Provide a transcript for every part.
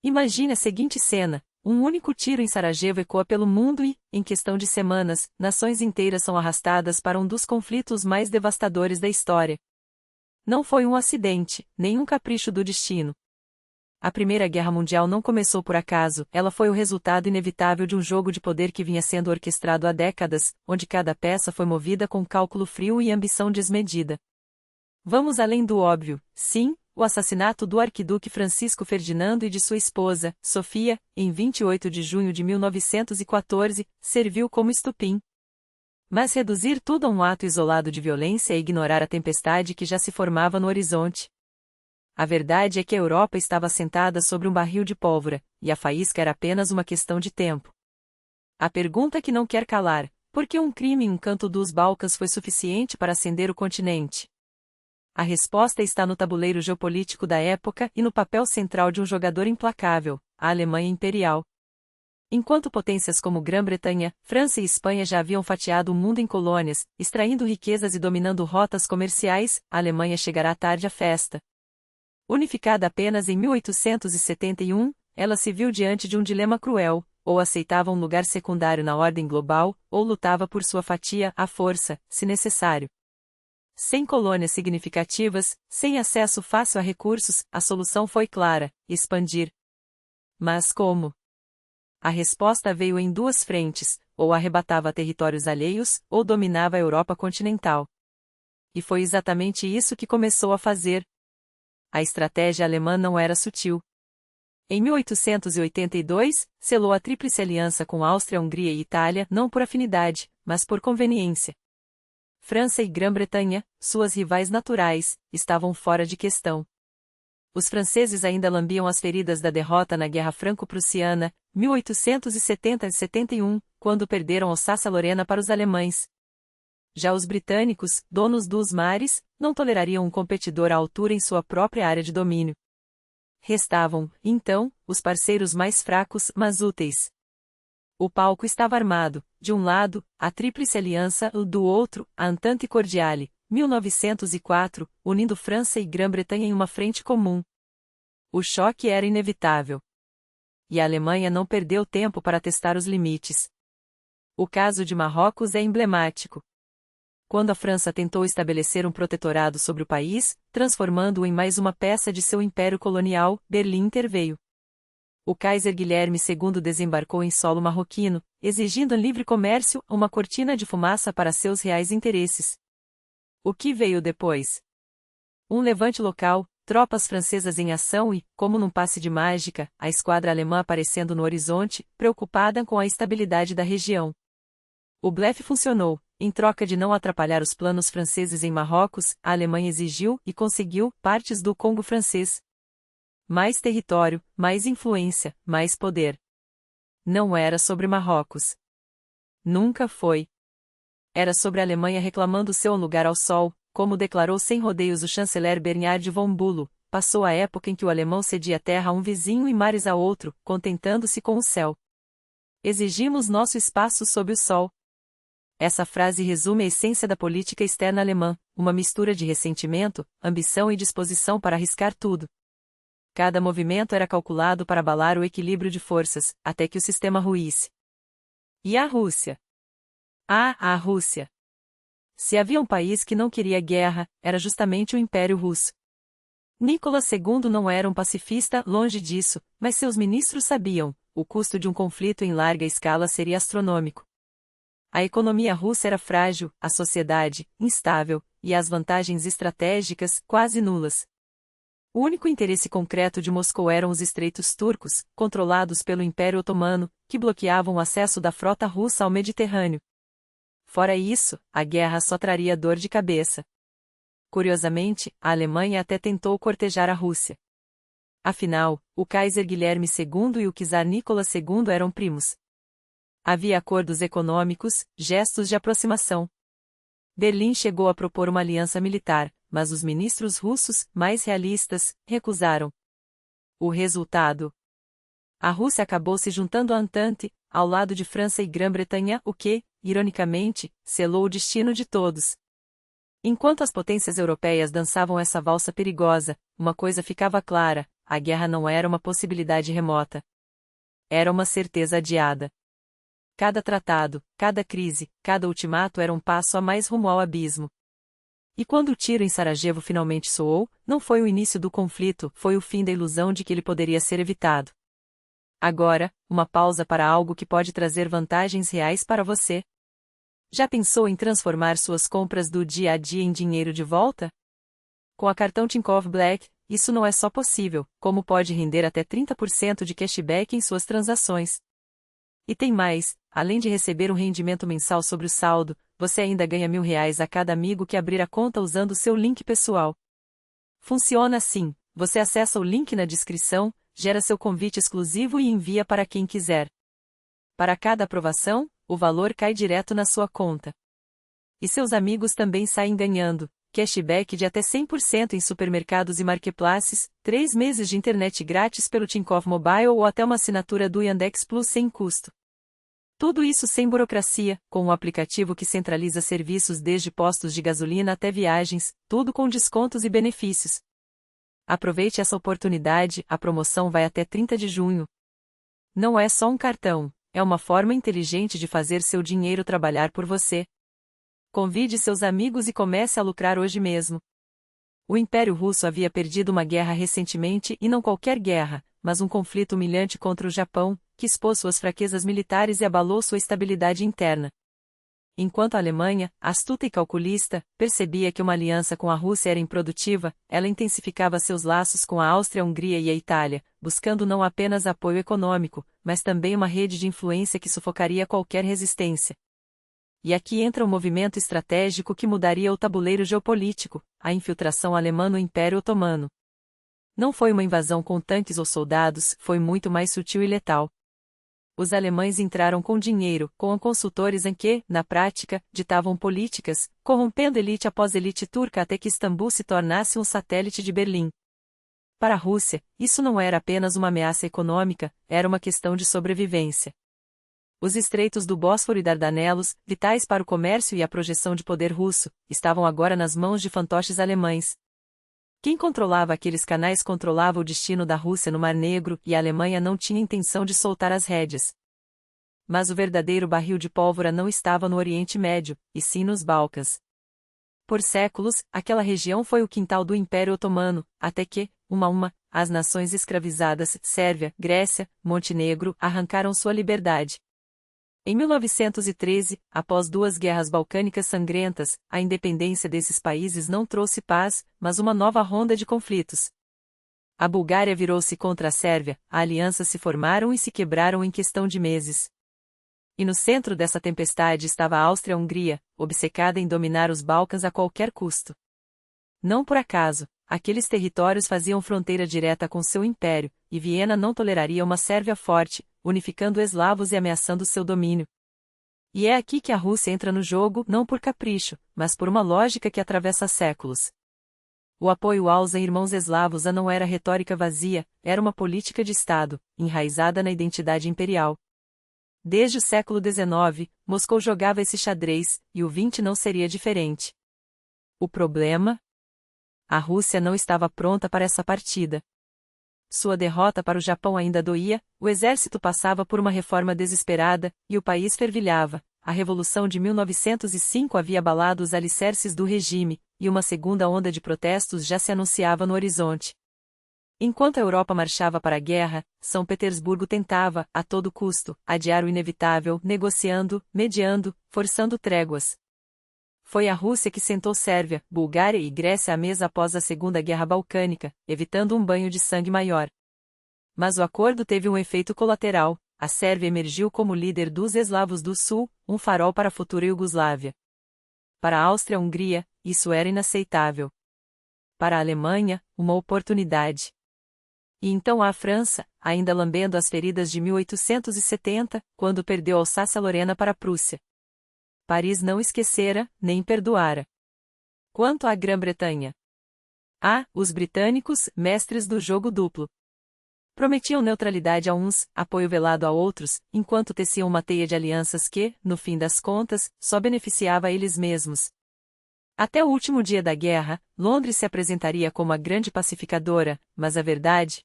Imagine a seguinte cena: um único tiro em Sarajevo ecoa pelo mundo e, em questão de semanas, nações inteiras são arrastadas para um dos conflitos mais devastadores da história. Não foi um acidente, nem um capricho do destino. A Primeira Guerra Mundial não começou por acaso, ela foi o resultado inevitável de um jogo de poder que vinha sendo orquestrado há décadas, onde cada peça foi movida com cálculo frio e ambição desmedida. Vamos além do óbvio, sim, o assassinato do arquiduque Francisco Ferdinando e de sua esposa, Sofia, em 28 de junho de 1914, serviu como estupim. Mas reduzir tudo a um ato isolado de violência é ignorar a tempestade que já se formava no horizonte. A verdade é que a Europa estava assentada sobre um barril de pólvora, e a faísca era apenas uma questão de tempo. A pergunta que não quer calar: por que um crime em um canto dos Balcãs foi suficiente para acender o continente? A resposta está no tabuleiro geopolítico da época e no papel central de um jogador implacável, a Alemanha Imperial. Enquanto potências como Grã-Bretanha, França e Espanha já haviam fatiado o mundo em colônias, extraindo riquezas e dominando rotas comerciais, a Alemanha chegará tarde à festa. Unificada apenas em 1871, ela se viu diante de um dilema cruel: ou aceitava um lugar secundário na ordem global, ou lutava por sua fatia à força, se necessário. Sem colônias significativas, sem acesso fácil a recursos, a solução foi clara: expandir. Mas como? A resposta veio em duas frentes: ou arrebatava territórios alheios, ou dominava a Europa continental. E foi exatamente isso que começou a fazer. A estratégia alemã não era sutil. Em 1882, selou a Tríplice Aliança com Áustria, Hungria e Itália não por afinidade, mas por conveniência. França e Grã-Bretanha, suas rivais naturais, estavam fora de questão. Os franceses ainda lambiam as feridas da derrota na Guerra Franco-Prussiana, 1870-71, quando perderam Alsácia-Lorena para os alemães. Já os britânicos, donos dos mares, não tolerariam um competidor à altura em sua própria área de domínio. Restavam, então, os parceiros mais fracos, mas úteis. O palco estava armado: de um lado, a Tríplice Aliança, do outro, a Entente Cordiale, 1904, unindo França e Grã-Bretanha em uma frente comum. O choque era inevitável. E a Alemanha não perdeu tempo para testar os limites. O caso de Marrocos é emblemático. Quando a França tentou estabelecer um protetorado sobre o país, transformando-o em mais uma peça de seu império colonial, Berlim interveio. O Kaiser Guilherme II desembarcou em solo marroquino, exigindo livre comércio, uma cortina de fumaça para seus reais interesses. O que veio depois? Um levante local, tropas francesas em ação e, como num passe de mágica, a esquadra alemã aparecendo no horizonte, preocupada com a estabilidade da região. O blefe funcionou. Em troca de não atrapalhar os planos franceses em Marrocos, a Alemanha exigiu, e conseguiu, partes do Congo francês. Mais território, mais influência, mais poder. Não era sobre Marrocos. Nunca foi. Era sobre a Alemanha reclamando seu lugar ao sol, como declarou sem rodeios o chanceler Bernhard von Bülow: passou a época em que o alemão cedia terra a um vizinho e mares a outro, contentando-se com o céu. Exigimos nosso espaço sob o sol. Essa frase resume a essência da política externa alemã, uma mistura de ressentimento, ambição e disposição para arriscar tudo. Cada movimento era calculado para abalar o equilíbrio de forças, até que o sistema ruísse. E a Rússia? A Rússia. Se havia um país que não queria guerra, era justamente o Império Russo. Nicolas II não era um pacifista, longe disso, mas seus ministros sabiam: o custo de um conflito em larga escala seria astronômico. A economia russa era frágil, a sociedade, instável, e as vantagens estratégicas, quase nulas. O único interesse concreto de Moscou eram os estreitos turcos, controlados pelo Império Otomano, que bloqueavam o acesso da frota russa ao Mediterrâneo. Fora isso, a guerra só traria dor de cabeça. Curiosamente, a Alemanha até tentou cortejar a Rússia. Afinal, o Kaiser Guilherme II e o czar Nicolas II eram primos. Havia acordos econômicos, gestos de aproximação. Berlim chegou a propor uma aliança militar, mas os ministros russos, mais realistas, recusaram. O resultado? A Rússia acabou se juntando à Entente, ao lado de França e Grã-Bretanha, o que, ironicamente, selou o destino de todos. Enquanto as potências europeias dançavam essa valsa perigosa, uma coisa ficava clara: a guerra não era uma possibilidade remota. Era uma certeza adiada. Cada tratado, cada crise, cada ultimato era um passo a mais rumo ao abismo. E quando o tiro em Sarajevo finalmente soou, não foi o início do conflito, foi o fim da ilusão de que ele poderia ser evitado. Agora, uma pausa para algo que pode trazer vantagens reais para você. Já pensou em transformar suas compras do dia a dia em dinheiro de volta? Com a cartão Tinkoff Black, isso não é só possível, como pode render até 30% de cashback em suas transações. E tem mais, além de receber um rendimento mensal sobre o saldo, você ainda ganha R$ 1.000 a cada amigo que abrir a conta usando o seu link pessoal. Funciona assim, você acessa o link na descrição, gera seu convite exclusivo e envia para quem quiser. Para cada aprovação, o valor cai direto na sua conta. E seus amigos também saem ganhando. Cashback de até 100% em supermercados e marketplaces, 3 meses de internet grátis pelo Tinkoff Mobile ou até uma assinatura do Yandex Plus sem custo. Tudo isso sem burocracia, com um aplicativo que centraliza serviços desde postos de gasolina até viagens, tudo com descontos e benefícios. Aproveite essa oportunidade, a promoção vai até 30 de junho. Não é só um cartão, é uma forma inteligente de fazer seu dinheiro trabalhar por você. Convide seus amigos e comece a lucrar hoje mesmo. O Império Russo havia perdido uma guerra recentemente e não qualquer guerra, mas um conflito humilhante contra o Japão, que expôs suas fraquezas militares e abalou sua estabilidade interna. Enquanto a Alemanha, astuta e calculista, percebia que uma aliança com a Rússia era improdutiva, ela intensificava seus laços com a Áustria-Hungria e a Itália, buscando não apenas apoio econômico, mas também uma rede de influência que sufocaria qualquer resistência. E aqui entra um movimento estratégico que mudaria o tabuleiro geopolítico, a infiltração alemã no Império Otomano. Não foi uma invasão com tanques ou soldados, foi muito mais sutil e letal. Os alemães entraram com dinheiro, com consultores em que, na prática, ditavam políticas, corrompendo elite após elite turca até que Istambul se tornasse um satélite de Berlim. Para a Rússia, isso não era apenas uma ameaça econômica, era uma questão de sobrevivência. Os estreitos do Bósforo e Dardanelos, vitais para o comércio e a projeção de poder russo, estavam agora nas mãos de fantoches alemães. Quem controlava aqueles canais controlava o destino da Rússia no Mar Negro e a Alemanha não tinha intenção de soltar as rédeas. Mas o verdadeiro barril de pólvora não estava no Oriente Médio, e sim nos Balcãs. Por séculos, aquela região foi o quintal do Império Otomano, até que, uma a uma, as nações escravizadas, Sérvia, Grécia, Montenegro, arrancaram sua liberdade. Em 1913, após 2 guerras balcânicas sangrentas, a independência desses países não trouxe paz, mas uma nova ronda de conflitos. A Bulgária virou-se contra a Sérvia, alianças se formaram e se quebraram em questão de meses. E no centro dessa tempestade estava a Áustria-Hungria, obcecada em dominar os Balcãs a qualquer custo. Não por acaso, aqueles territórios faziam fronteira direta com seu império, e Viena não toleraria uma Sérvia forte, unificando eslavos e ameaçando seu domínio. E é aqui que a Rússia entra no jogo, não por capricho, mas por uma lógica que atravessa séculos. O apoio aos irmãos eslavos não era retórica vazia, era uma política de Estado, enraizada na identidade imperial. Desde o século XIX, Moscou jogava esse xadrez, e o XX não seria diferente. O problema? A Rússia não estava pronta para essa partida. Sua derrota para o Japão ainda doía, o exército passava por uma reforma desesperada, e o país fervilhava. A Revolução de 1905 havia abalado os alicerces do regime, e uma segunda onda de protestos já se anunciava no horizonte. Enquanto a Europa marchava para a guerra, São Petersburgo tentava, a todo custo, adiar o inevitável, negociando, mediando, forçando tréguas. Foi a Rússia que sentou Sérvia, Bulgária e Grécia à mesa após a Segunda Guerra Balcânica, evitando um banho de sangue maior. Mas o acordo teve um efeito colateral: a Sérvia emergiu como líder dos eslavos do Sul, um farol para a futura Iugoslávia. Para a Áustria-Hungria, isso era inaceitável. Para a Alemanha, uma oportunidade. E então a França, ainda lambendo as feridas de 1870, quando perdeu Alsácia-Lorena para a Prússia. Paris não esquecera, nem perdoara. Quanto à Grã-Bretanha? Os britânicos, mestres do jogo duplo. Prometiam neutralidade a uns, apoio velado a outros, enquanto teciam uma teia de alianças que, no fim das contas, só beneficiava a eles mesmos. Até o último dia da guerra, Londres se apresentaria como a grande pacificadora, mas a verdade,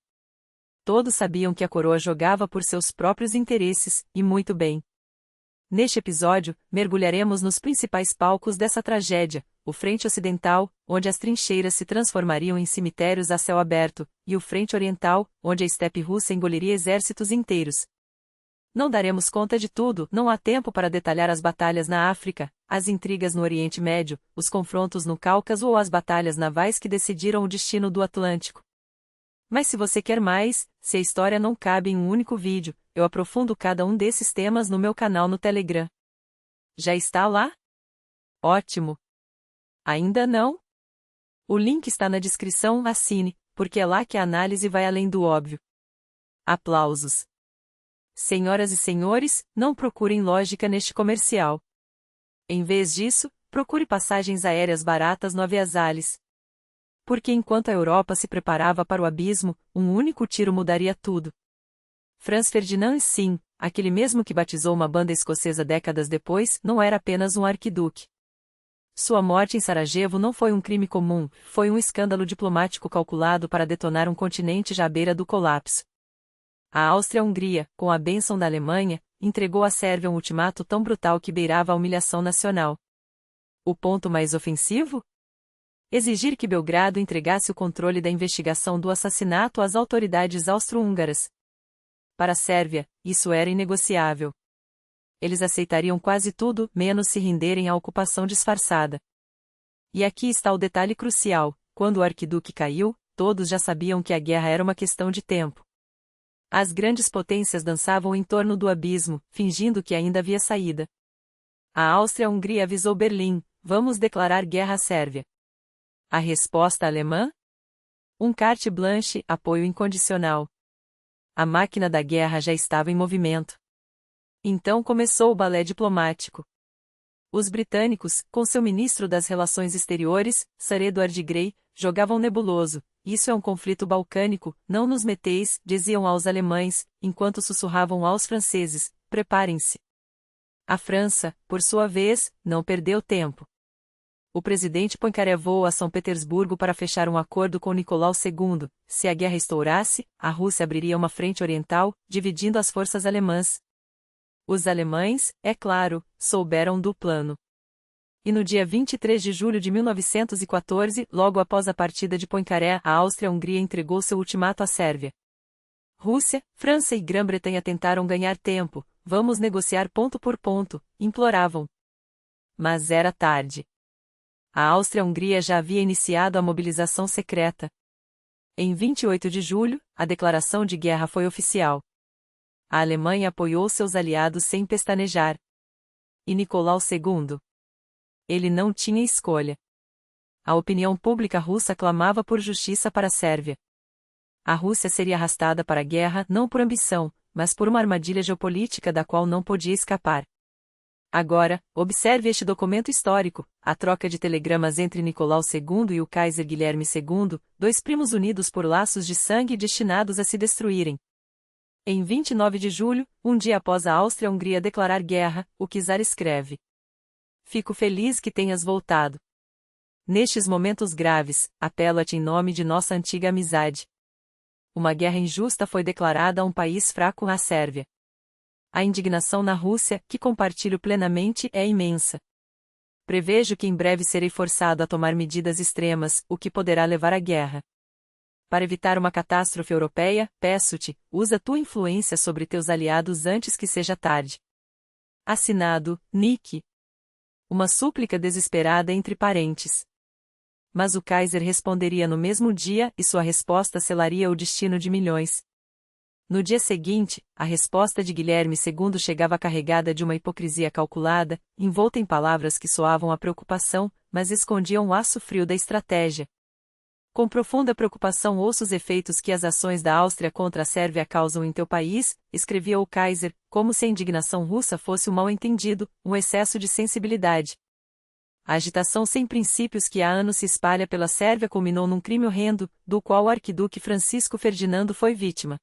todos sabiam que a coroa jogava por seus próprios interesses, e muito bem. Neste episódio, mergulharemos nos principais palcos dessa tragédia: o frente ocidental, onde as trincheiras se transformariam em cemitérios a céu aberto, e o frente oriental, onde a estepe russa engoliria exércitos inteiros. Não daremos conta de tudo, não há tempo para detalhar as batalhas na África, as intrigas no Oriente Médio, os confrontos no Cáucaso ou as batalhas navais que decidiram o destino do Atlântico. Mas se você quer mais, se a história não cabe em um único vídeo, eu aprofundo cada um desses temas no meu canal no Telegram. Já está lá? Ótimo! Ainda não? O link está na descrição, assine, porque é lá que a análise vai além do óbvio. Aplausos! Senhoras e senhores, não procurem lógica neste comercial. Em vez disso, procure passagens aéreas baratas no Aviasales. Porque enquanto a Europa se preparava para o abismo, um único tiro mudaria tudo. Franz Ferdinand, sim, aquele mesmo que batizou uma banda escocesa décadas depois, não era apenas um arquiduque. Sua morte em Sarajevo não foi um crime comum, foi um escândalo diplomático calculado para detonar um continente já à beira do colapso. A Áustria-Hungria, com a bênção da Alemanha, entregou à Sérvia um ultimato tão brutal que beirava a humilhação nacional. O ponto mais ofensivo? Exigir que Belgrado entregasse o controle da investigação do assassinato às autoridades austro-húngaras. Para a Sérvia, isso era inegociável. Eles aceitariam quase tudo, menos se renderem à ocupação disfarçada. E aqui está o detalhe crucial: quando o arquiduque caiu, todos já sabiam que a guerra era uma questão de tempo. As grandes potências dançavam em torno do abismo, fingindo que ainda havia saída. A Áustria-Hungria avisou Berlim: vamos declarar guerra à Sérvia. A resposta alemã? Um carte blanche, apoio incondicional. A máquina da guerra já estava em movimento. Então começou o balé diplomático. Os britânicos, com seu ministro das Relações Exteriores, Sir Edward Grey, jogavam nebuloso: isso é um conflito balcânico, não nos meteis, diziam aos alemães, enquanto sussurravam aos franceses: preparem-se. A França, por sua vez, não perdeu tempo. O presidente Poincaré voou a São Petersburgo para fechar um acordo com Nicolau II. Se a guerra estourasse, a Rússia abriria uma frente oriental, dividindo as forças alemãs. Os alemães, é claro, souberam do plano. E no dia 23 de julho de 1914, logo após a partida de Poincaré, a Áustria-Hungria entregou seu ultimato à Sérvia. Rússia, França e Grã-Bretanha tentaram ganhar tempo: vamos negociar ponto por ponto, imploravam. Mas era tarde. A Áustria-Hungria já havia iniciado a mobilização secreta. Em 28 de julho, a declaração de guerra foi oficial. A Alemanha apoiou seus aliados sem pestanejar. E Nicolau II? Ele não tinha escolha. A opinião pública russa clamava por justiça para a Sérvia. A Rússia seria arrastada para a guerra não por ambição, mas por uma armadilha geopolítica da qual não podia escapar. Agora, observe este documento histórico: a troca de telegramas entre Nicolau II e o Kaiser Guilherme II, dois primos unidos por laços de sangue destinados a se destruírem. Em 29 de julho, um dia após a Áustria-Hungria declarar guerra, o czar escreve: fico feliz que tenhas voltado. Nestes momentos graves, apelo-te em nome de nossa antiga amizade. Uma guerra injusta foi declarada a um país fraco, a Sérvia. A indignação na Rússia, que compartilho plenamente, é imensa. Prevejo que em breve serei forçado a tomar medidas extremas, o que poderá levar à guerra. Para evitar uma catástrofe europeia, peço-te, usa tua influência sobre teus aliados antes que seja tarde. Assinado, Nick. Uma súplica desesperada entre parentes. Mas o Kaiser responderia no mesmo dia, e sua resposta selaria o destino de milhões. No dia seguinte, a resposta de Guilherme II chegava carregada de uma hipocrisia calculada, envolta em palavras que soavam a preocupação, mas escondiam o aço frio da estratégia. Com profunda preocupação ouço os efeitos que as ações da Áustria contra a Sérvia causam em teu país, escrevia o Kaiser, como se a indignação russa fosse um mal-entendido, um excesso de sensibilidade. A agitação sem princípios que há anos se espalha pela Sérvia culminou num crime horrendo, do qual o arquiduque Francisco Ferdinando foi vítima.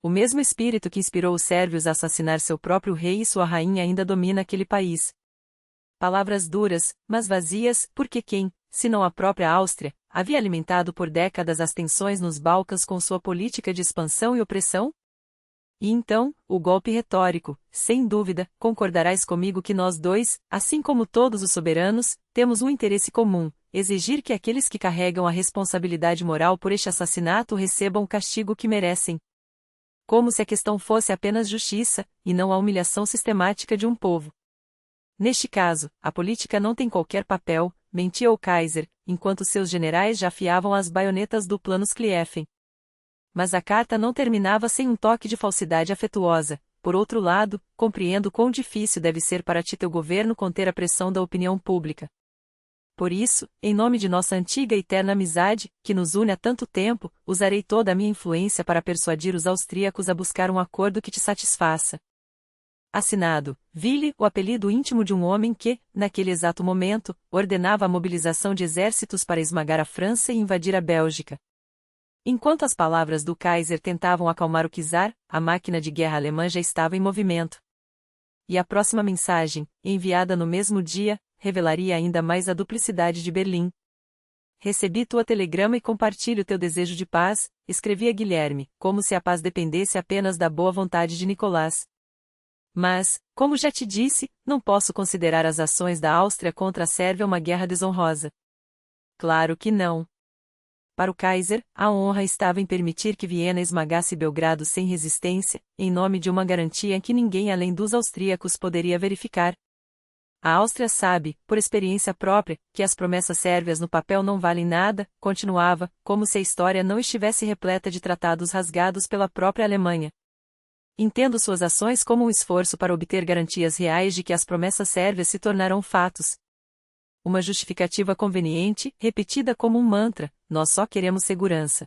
O mesmo espírito que inspirou os sérvios a assassinar seu próprio rei e sua rainha ainda domina aquele país. Palavras duras, mas vazias, porque quem, se não a própria Áustria, havia alimentado por décadas as tensões nos Balcãs com sua política de expansão e opressão? E então, o golpe retórico, sem dúvida, concordarás comigo que nós dois, assim como todos os soberanos, temos um interesse comum: exigir que aqueles que carregam a responsabilidade moral por este assassinato recebam o castigo que merecem. Como se a questão fosse apenas justiça, e não a humilhação sistemática de um povo. Neste caso, a política não tem qualquer papel, mentia o Kaiser, enquanto seus generais já afiavam as baionetas do Plano Schlieffen. Mas a carta não terminava sem um toque de falsidade afetuosa. Por outro lado, compreendo quão difícil deve ser para ti teu governo conter a pressão da opinião pública. Por isso, em nome de nossa antiga e eterna amizade, que nos une há tanto tempo, usarei toda a minha influência para persuadir os austríacos a buscar um acordo que te satisfaça. Assinado, Willy, o apelido íntimo de um homem que, naquele exato momento, ordenava a mobilização de exércitos para esmagar a França e invadir a Bélgica. Enquanto as palavras do Kaiser tentavam acalmar o czar, a máquina de guerra alemã já estava em movimento. E a próxima mensagem, enviada no mesmo dia, revelaria ainda mais a duplicidade de Berlim. Recebi tua telegrama e compartilho teu desejo de paz, escrevia Guilherme, como se a paz dependesse apenas da boa vontade de Nicolás. Mas, como já te disse, não posso considerar as ações da Áustria contra a Sérvia uma guerra desonrosa. Claro que não. Para o Kaiser, a honra estava em permitir que Viena esmagasse Belgrado sem resistência, em nome de uma garantia que ninguém além dos austríacos poderia verificar. A Áustria sabe, por experiência própria, que as promessas sérvias no papel não valem nada, continuava, como se a história não estivesse repleta de tratados rasgados pela própria Alemanha. Entendo suas ações como um esforço para obter garantias reais de que as promessas sérvias se tornarão fatos. Uma justificativa conveniente, repetida como um mantra: nós só queremos segurança.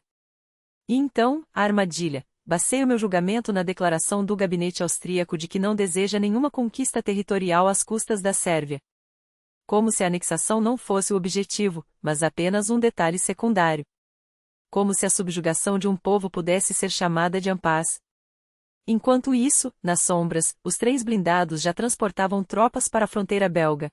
E então, a armadilha. Baseio meu julgamento na declaração do gabinete austríaco de que não deseja nenhuma conquista territorial às custas da Sérvia. Como se a anexação não fosse o objetivo, mas apenas um detalhe secundário. Como se a subjugação de um povo pudesse ser chamada de paz. Enquanto isso, nas sombras, os trens blindados já transportavam tropas para a fronteira belga.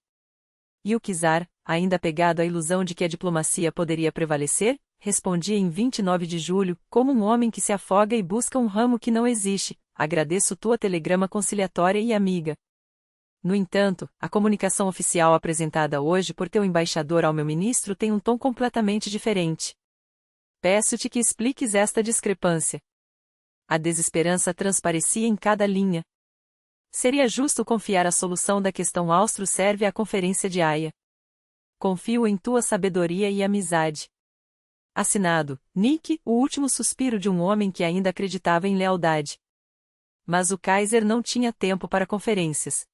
E o czar, ainda apegado à ilusão de que a diplomacia poderia prevalecer, respondia em 29 de julho, como um homem que se afoga e busca um ramo que não existe: agradeço tua telegrama conciliatória e amiga. No entanto, a comunicação oficial apresentada hoje por teu embaixador ao meu ministro tem um tom completamente diferente. Peço-te que expliques esta discrepância. A desesperança transparecia em cada linha. Seria justo confiar a solução da questão austro-sérvia à Conferência de Haia. Confio em tua sabedoria e amizade. Assinado, Nick, o último suspiro de um homem que ainda acreditava em lealdade. Mas o Kaiser não tinha tempo para conferências.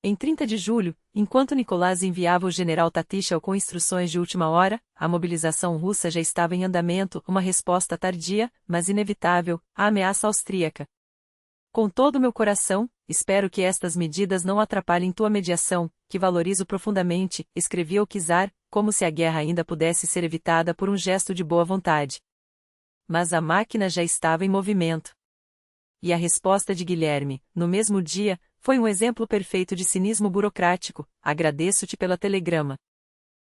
Em 30 de julho, enquanto Nicolás enviava o general Tatichel com instruções de última hora, a mobilização russa já estava em andamento, uma resposta tardia, mas inevitável, à ameaça austríaca. Com todo o meu coração, espero que estas medidas não atrapalhem tua mediação, que valorizo profundamente, escrevia o czar, como se a guerra ainda pudesse ser evitada por um gesto de boa vontade. Mas a máquina já estava em movimento. E a resposta de Guilherme, no mesmo dia, foi um exemplo perfeito de cinismo burocrático: agradeço-te pela telegrama.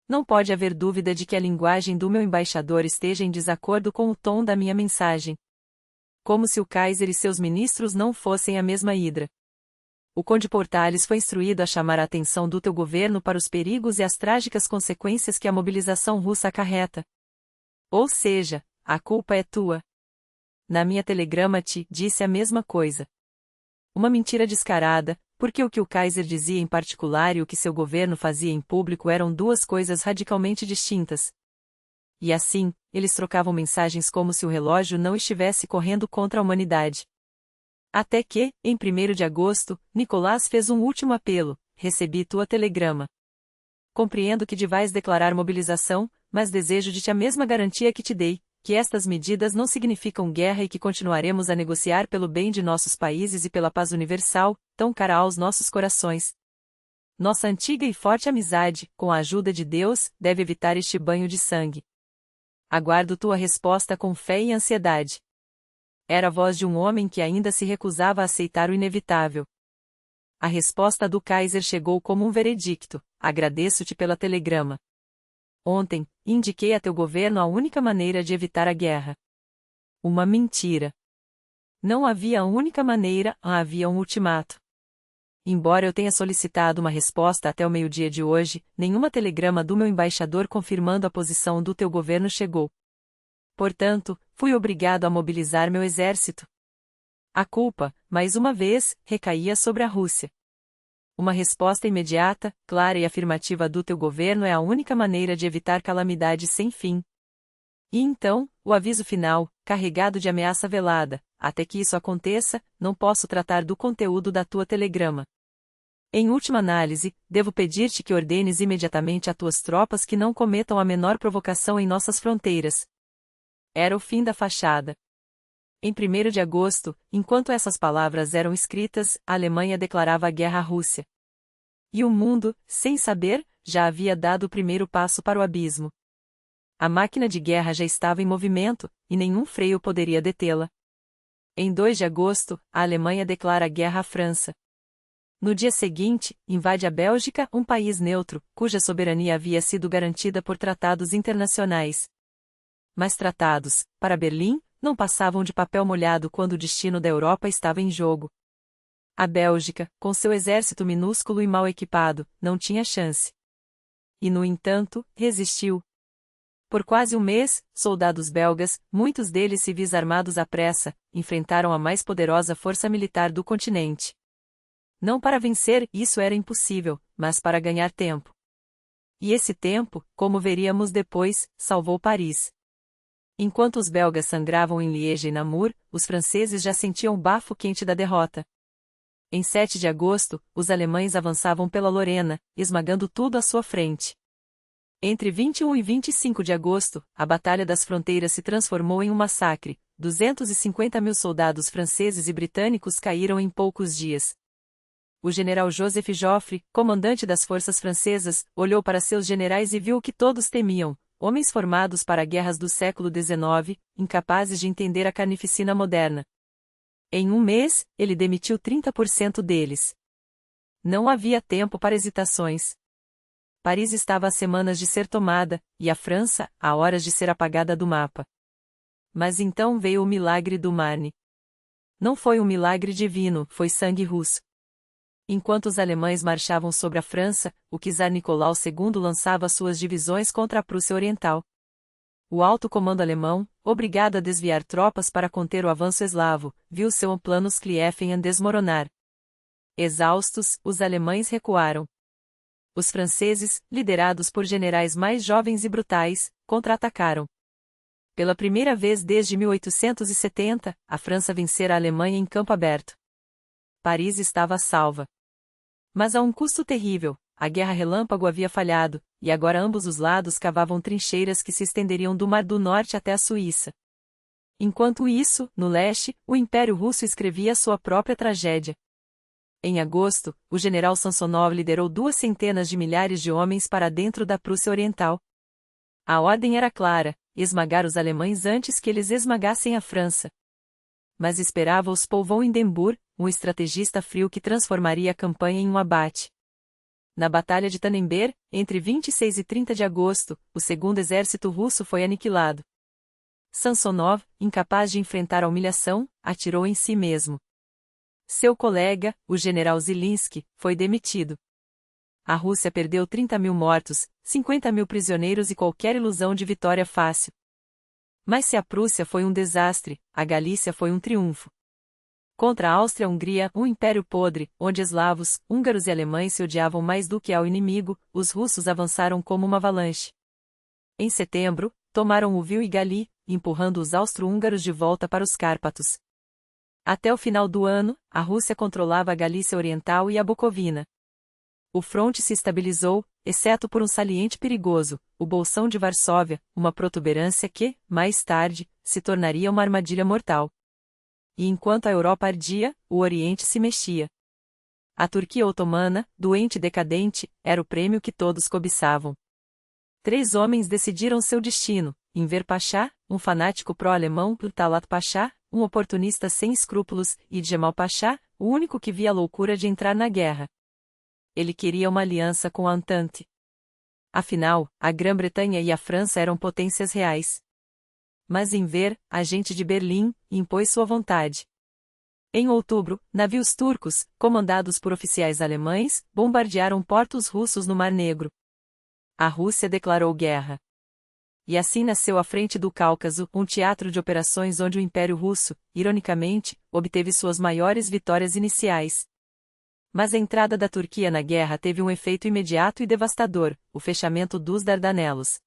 Não pode haver dúvida de que a linguagem do meu embaixador esteja em desacordo com o tom da minha mensagem. Como se o Kaiser e seus ministros não fossem a mesma hidra. O conde Portales foi instruído a chamar a atenção do teu governo para os perigos e as trágicas consequências que a mobilização russa acarreta. Ou seja, a culpa é tua. Na minha telegrama te disse a mesma coisa. Uma mentira descarada, porque o que o Kaiser dizia em particular e o que seu governo fazia em público eram duas coisas radicalmente distintas. E assim, eles trocavam mensagens como se o relógio não estivesse correndo contra a humanidade. Até que, em 1º de agosto, Nicolás fez um último apelo: recebi tua telegrama. Compreendo que devais declarar mobilização, mas desejo de ti a mesma garantia que te dei, que estas medidas não significam guerra e que continuaremos a negociar pelo bem de nossos países e pela paz universal, tão cara aos nossos corações. Nossa antiga e forte amizade, com a ajuda de Deus, deve evitar este banho de sangue. Aguardo tua resposta com fé e ansiedade. Era a voz de um homem que ainda se recusava a aceitar o inevitável. A resposta do Kaiser chegou como um veredicto: agradeço-te pela telegrama. Ontem, indiquei a teu governo a única maneira de evitar a guerra. Uma mentira. Não havia a única maneira, havia um ultimato. Embora eu tenha solicitado uma resposta até o meio-dia de hoje, nenhuma telegrama do meu embaixador confirmando a posição do teu governo chegou. Portanto, fui obrigado a mobilizar meu exército. A culpa, mais uma vez, recaía sobre a Rússia. Uma resposta imediata, clara e afirmativa do teu governo é a única maneira de evitar calamidades sem fim. E então, o aviso final, carregado de ameaça velada: até que isso aconteça, não posso tratar do conteúdo da tua telegrama. Em última análise, devo pedir-te que ordenes imediatamente a tuas tropas que não cometam a menor provocação em nossas fronteiras. Era o fim da fachada. Em 1º de agosto, enquanto essas palavras eram escritas, a Alemanha declarava a guerra à Rússia. E o mundo, sem saber, já havia dado o primeiro passo para o abismo. A máquina de guerra já estava em movimento, e nenhum freio poderia detê-la. Em 2 de agosto, a Alemanha declara guerra à França. No dia seguinte, invade a Bélgica, um país neutro, cuja soberania havia sido garantida por tratados internacionais. Mas tratados, para Berlim, não passavam de papel molhado quando o destino da Europa estava em jogo. A Bélgica, com seu exército minúsculo e mal equipado, não tinha chance. E no entanto, resistiu. Por quase um mês, soldados belgas, muitos deles civis armados à pressa, enfrentaram a mais poderosa força militar do continente. Não para vencer, isso era impossível, mas para ganhar tempo. E esse tempo, como veríamos depois, salvou Paris. Enquanto os belgas sangravam em Liège e Namur, os franceses já sentiam o bafo quente da derrota. Em 7 de agosto, os alemães avançavam pela Lorena, esmagando tudo à sua frente. Entre 21 e 25 de agosto, a Batalha das Fronteiras se transformou em um massacre. 250.000 soldados franceses e britânicos caíram em poucos dias. O general Joseph Joffre, comandante das forças francesas, olhou para seus generais e viu o que todos temiam: homens formados para guerras do século XIX, incapazes de entender a carnificina moderna. Em um mês, ele demitiu 30% deles. Não havia tempo para hesitações. Paris estava a semanas de ser tomada, e a França, a horas de ser apagada do mapa. Mas então veio o milagre do Marne. Não foi um milagre divino, foi sangue russo. Enquanto os alemães marchavam sobre a França, o czar Nicolau II lançava suas divisões contra a Prússia Oriental. O alto comando alemão, obrigado a desviar tropas para conter o avanço eslavo, viu seu plano Schlieffen desmoronar. Exaustos, os alemães recuaram. Os franceses, liderados por generais mais jovens e brutais, contra-atacaram. Pela primeira vez desde 1870, a França vencera a Alemanha em campo aberto. Paris estava salva. Mas a um custo terrível, a guerra relâmpago havia falhado, e agora ambos os lados cavavam trincheiras que se estenderiam do Mar do Norte até a Suíça. Enquanto isso, no leste, o Império Russo escrevia sua própria tragédia. Em agosto, o general Samsonov liderou 200 de milhares de homens para dentro da Prússia Oriental. A ordem era clara: esmagar os alemães antes que eles esmagassem a França. Mas esperava-os Paul von Hindenburg, um estrategista frio que transformaria a campanha em um abate. Na Batalha de Tannenberg, entre 26 e 30 de agosto, o segundo exército russo foi aniquilado. Samsonov, incapaz de enfrentar a humilhação, atirou em si mesmo. Seu colega, o general Zilinski, foi demitido. A Rússia perdeu 30.000 mortos, 50.000 prisioneiros e qualquer ilusão de vitória fácil. Mas se a Prússia foi um desastre, a Galícia foi um triunfo. Contra a Áustria-Hungria, um império podre, onde eslavos, húngaros e alemães se odiavam mais do que ao inimigo, os russos avançaram como uma avalanche. Em setembro, tomaram o Vil e Gali, empurrando os austro-húngaros de volta para os Cárpatos. Até o final do ano, a Rússia controlava a Galícia Oriental e a Bucovina. O fronte se estabilizou, exceto por um saliente perigoso, o Bolsão de Varsóvia, uma protuberância que, mais tarde, se tornaria uma armadilha mortal. E enquanto a Europa ardia, o Oriente se mexia. A Turquia otomana, doente e decadente, era o prêmio que todos cobiçavam. 3 homens decidiram seu destino: Enver Pasha, um fanático pró-alemão, Talat Pasha, um oportunista sem escrúpulos, e Djemal Pasha, o único que via a loucura de entrar na guerra. Ele queria uma aliança com a Entente. Afinal, a Grã-Bretanha e a França eram potências reais. Mas em ver, a gente de Berlim impôs sua vontade. Em outubro, navios turcos, comandados por oficiais alemães, bombardearam portos russos no Mar Negro. A Rússia declarou guerra. E assim nasceu à frente do Cáucaso, um teatro de operações onde o Império Russo, ironicamente, obteve suas maiores vitórias iniciais. Mas a entrada da Turquia na guerra teve um efeito imediato e devastador: o fechamento dos Dardanelos.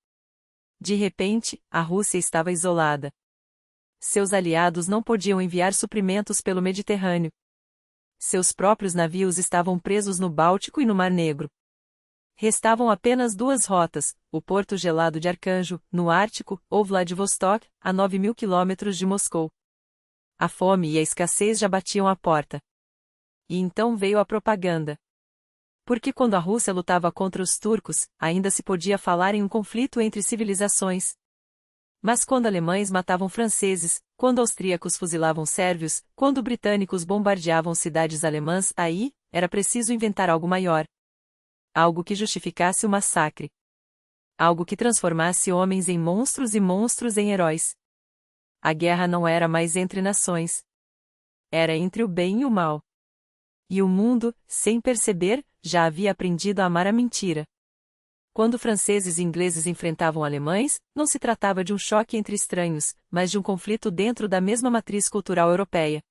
De repente, a Rússia estava isolada. Seus aliados não podiam enviar suprimentos pelo Mediterrâneo. Seus próprios navios estavam presos no Báltico e no Mar Negro. Restavam apenas duas rotas: o Porto Gelado de Arcanjo, no Ártico, ou Vladivostok, a 9.000 quilômetros de Moscou. A fome e a escassez já batiam à porta. E então veio a propaganda. Porque quando a Rússia lutava contra os turcos, ainda se podia falar em um conflito entre civilizações. Mas quando alemães matavam franceses, quando austríacos fuzilavam sérvios, quando britânicos bombardeavam cidades alemãs, aí, era preciso inventar algo maior. Algo que justificasse o massacre. Algo que transformasse homens em monstros e monstros em heróis. A guerra não era mais entre nações. Era entre o bem e o mal. E o mundo, sem perceber, já havia aprendido a amar a mentira. Quando franceses e ingleses enfrentavam alemães, não se tratava de um choque entre estranhos, mas de um conflito dentro da mesma matriz cultural europeia.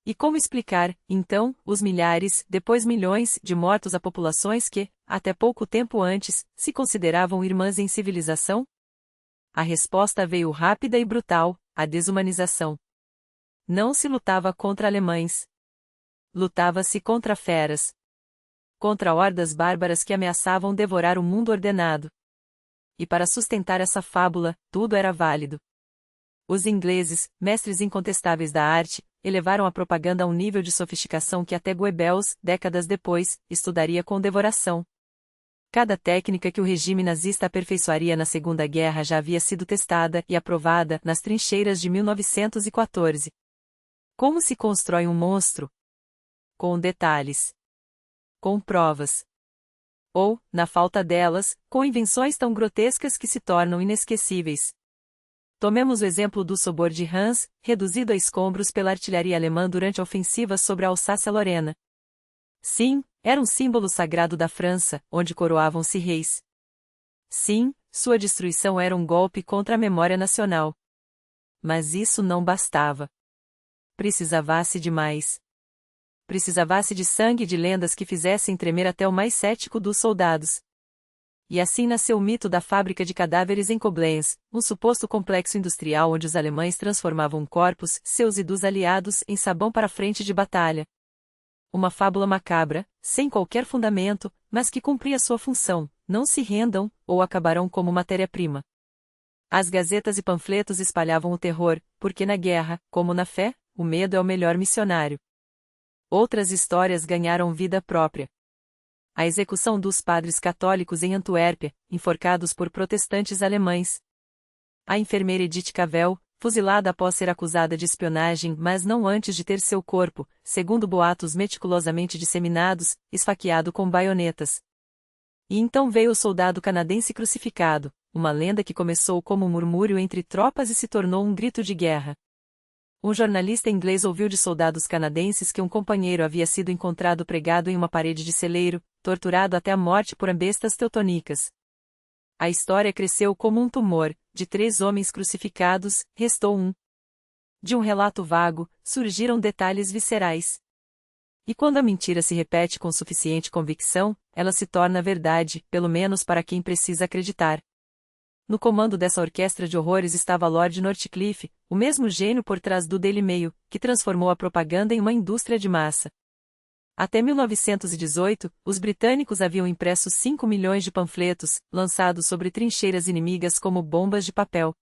E como explicar, então, os milhares, depois milhões, de mortos a populações que, até pouco tempo antes, se consideravam irmãs em civilização? A resposta veio rápida e brutal: a desumanização. Não se lutava contra alemães. Lutava-se contra feras. Contra hordas bárbaras que ameaçavam devorar o mundo ordenado. E para sustentar essa fábula, tudo era válido. Os ingleses, mestres incontestáveis da arte, elevaram a propaganda a um nível de sofisticação que até Goebbels, décadas depois, estudaria com devoração. Cada técnica que o regime nazista aperfeiçoaria na Segunda Guerra já havia sido testada e aprovada nas trincheiras de 1914. Como se constrói um monstro? Com detalhes. Com provas. Ou, na falta delas, com invenções tão grotescas que se tornam inesquecíveis. Tomemos o exemplo do Sobor de Reims, reduzido a escombros pela artilharia alemã durante a ofensiva sobre a Alsácia-Lorena. Sim, era um símbolo sagrado da França, onde coroavam-se reis. Sim, sua destruição era um golpe contra a memória nacional. Mas isso não bastava. Precisava-se de mais. Precisava-se de sangue e de lendas que fizessem tremer até o mais cético dos soldados. E assim nasceu o mito da fábrica de cadáveres em Koblenz, um suposto complexo industrial onde os alemães transformavam corpos, seus e dos aliados, em sabão para a frente de batalha. Uma fábula macabra, sem qualquer fundamento, mas que cumpria sua função: não se rendam, ou acabarão como matéria-prima. As gazetas e panfletos espalhavam o terror, porque na guerra, como na fé, o medo é o melhor missionário. Outras histórias ganharam vida própria. A execução dos padres católicos em Antuérpia, enforcados por protestantes alemães. A enfermeira Edith Cavell, fuzilada após ser acusada de espionagem, mas não antes de ter seu corpo, segundo boatos meticulosamente disseminados, esfaqueado com baionetas. E então veio o soldado canadense crucificado, uma lenda que começou como um murmúrio entre tropas e se tornou um grito de guerra. Um jornalista inglês ouviu de soldados canadenses que um companheiro havia sido encontrado pregado em uma parede de celeiro, torturado até a morte por bestas teutonicas. A história cresceu como um tumor: de 3 homens crucificados, restou um. De um relato vago, surgiram detalhes viscerais. E quando a mentira se repete com suficiente convicção, ela se torna verdade, pelo menos para quem precisa acreditar. No comando dessa orquestra de horrores estava Lord Northcliffe, o mesmo gênio por trás do Daily Mail, que transformou a propaganda em uma indústria de massa. Até 1918, os britânicos haviam impresso 5 milhões de panfletos, lançados sobre trincheiras inimigas como bombas de papel.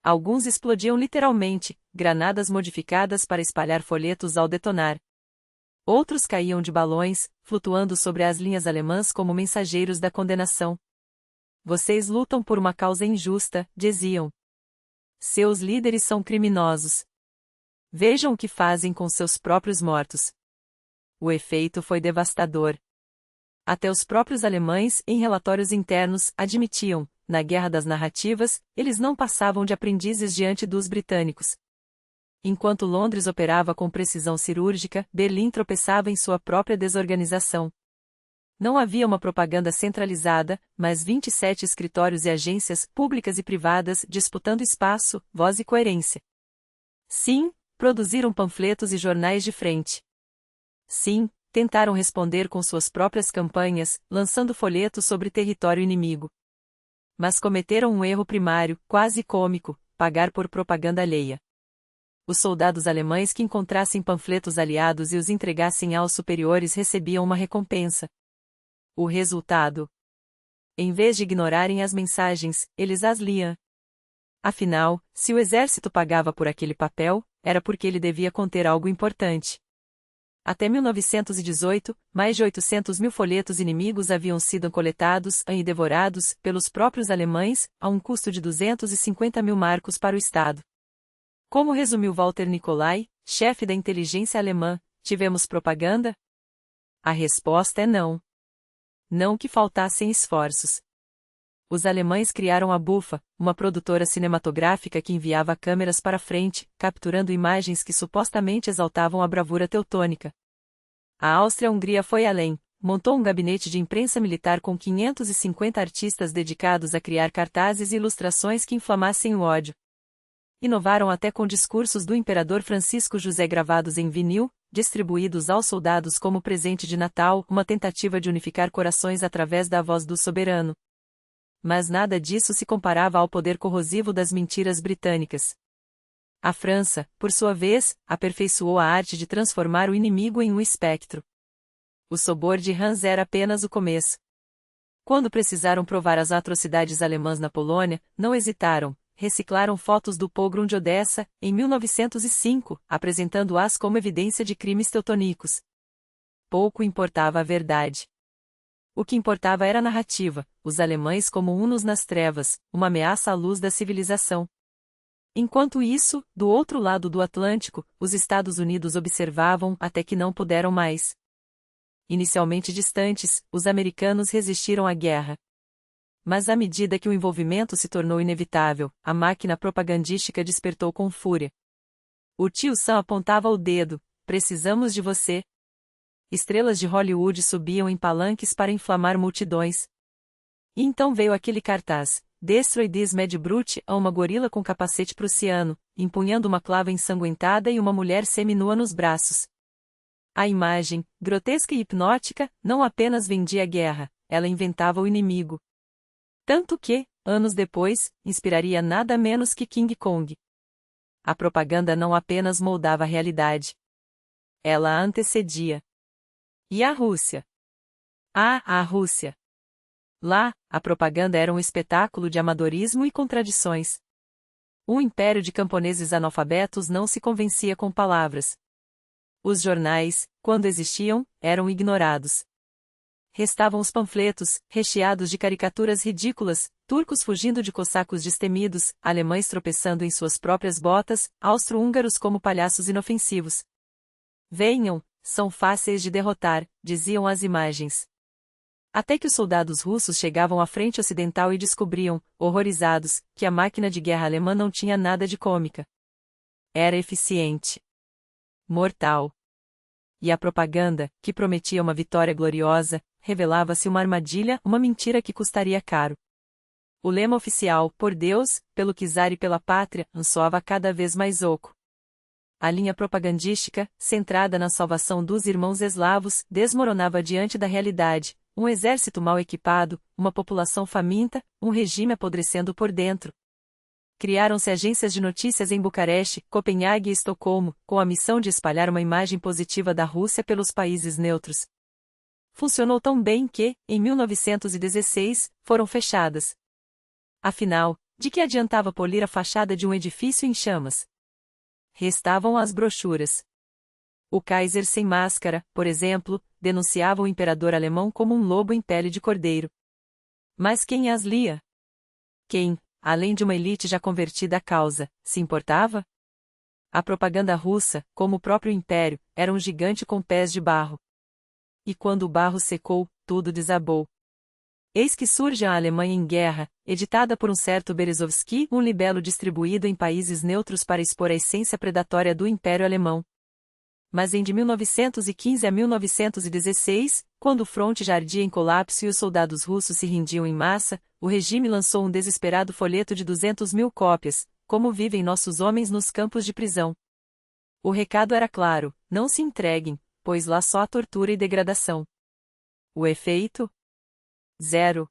Alguns explodiam literalmente, granadas modificadas para espalhar folhetos ao detonar. Outros caíam de balões, flutuando sobre as linhas alemãs como mensageiros da condenação. Vocês lutam por uma causa injusta, diziam. Seus líderes são criminosos. Vejam o que fazem com seus próprios mortos. O efeito foi devastador. Até os próprios alemães, em relatórios internos, admitiam, na guerra das narrativas, eles não passavam de aprendizes diante dos britânicos. Enquanto Londres operava com precisão cirúrgica, Berlim tropeçava em sua própria desorganização. Não havia uma propaganda centralizada, mas 27 escritórios e agências, públicas e privadas, disputando espaço, voz e coerência. Sim, produziram panfletos e jornais de frente. Sim, tentaram responder com suas próprias campanhas, lançando folhetos sobre território inimigo. Mas cometeram um erro primário, quase cômico: pagar por propaganda alheia. Os soldados alemães que encontrassem panfletos aliados e os entregassem aos superiores recebiam uma recompensa. O resultado? Em vez de ignorarem as mensagens, eles as liam. Afinal, se o exército pagava por aquele papel, era porque ele devia conter algo importante. Até 1918, mais de 800 mil folhetos inimigos haviam sido coletados e devorados pelos próprios alemães, a um custo de 250 mil marcos para o Estado. Como resumiu Walter Nicolai, chefe da inteligência alemã, tivemos propaganda? A resposta é não. Não que faltassem esforços. Os alemães criaram a Bufa, uma produtora cinematográfica que enviava câmeras para frente, capturando imagens que supostamente exaltavam a bravura teutônica. A Áustria-Hungria foi além, montou um gabinete de imprensa militar com 550 artistas dedicados a criar cartazes e ilustrações que inflamassem o ódio. Inovaram até com discursos do imperador Francisco José gravados em vinil, distribuídos aos soldados como presente de Natal, uma tentativa de unificar corações através da voz do soberano. Mas nada disso se comparava ao poder corrosivo das mentiras britânicas. A França, por sua vez, aperfeiçoou a arte de transformar o inimigo em um espectro. O sobor de Hans era apenas o começo. Quando precisaram provar as atrocidades alemãs na Polônia, não hesitaram. Reciclaram fotos do pogrom de Odessa, em 1905, apresentando-as como evidência de crimes teutonicos. Pouco importava a verdade. O que importava era a narrativa, os alemães como unos nas trevas, uma ameaça à luz da civilização. Enquanto isso, do outro lado do Atlântico, os Estados Unidos observavam até que não puderam mais. Inicialmente distantes, os americanos resistiram à guerra. Mas à medida que o envolvimento se tornou inevitável, a máquina propagandística despertou com fúria. O tio Sam apontava o dedo: precisamos de você. Estrelas de Hollywood subiam em palanques para inflamar multidões. E então veio aquele cartaz: Destroy this mad brute, a uma gorila com capacete prussiano, empunhando uma clava ensanguentada e uma mulher seminua nos braços. A imagem, grotesca e hipnótica, não apenas vendia a guerra, ela inventava o inimigo. Tanto que, anos depois, inspiraria nada menos que King Kong. A propaganda não apenas moldava a realidade. Ela a antecedia. E a Rússia? A Rússia. Lá, a propaganda era um espetáculo de amadorismo e contradições. Um império de camponeses analfabetos não se convencia com palavras. Os jornais, quando existiam, eram ignorados. Restavam os panfletos, recheados de caricaturas ridículas, turcos fugindo de cossacos destemidos, alemães tropeçando em suas próprias botas, austro-húngaros como palhaços inofensivos. Venham, são fáceis de derrotar, diziam as imagens. Até que os soldados russos chegavam à frente ocidental e descobriam, horrorizados, que a máquina de guerra alemã não tinha nada de cômica. Era eficiente. Mortal. E a propaganda, que prometia uma vitória gloriosa, revelava-se uma armadilha, uma mentira que custaria caro. O lema oficial, por Deus, pelo czar e pela pátria, soava cada vez mais oco. A linha propagandística, centrada na salvação dos irmãos eslavos, desmoronava diante da realidade: um exército mal equipado, uma população faminta, um regime apodrecendo por dentro. Criaram-se agências de notícias em Bucareste, Copenhague e Estocolmo, com a missão de espalhar uma imagem positiva da Rússia pelos países neutros. Funcionou tão bem que, em 1916, foram fechadas. Afinal, de que adiantava polir a fachada de um edifício em chamas? Restavam as brochuras. O Kaiser sem máscara, por exemplo, denunciava o imperador alemão como um lobo em pele de cordeiro. Mas quem as lia? Quem, além de uma elite já convertida à causa, se importava? A propaganda russa, como o próprio império, era um gigante com pés de barro. E quando o barro secou, tudo desabou. Eis que surge a Alemanha em Guerra, editada por um certo Berezovsky, um libelo distribuído em países neutros para expor a essência predatória do Império Alemão. Mas de 1915 a 1916, quando o fronte já ardia em colapso e os soldados russos se rendiam em massa, o regime lançou um desesperado folheto de 200.000 cópias, Como vivem nossos homens nos campos de prisão. O recado era claro: não se entreguem, pois lá só há tortura e degradação. O efeito? Zero.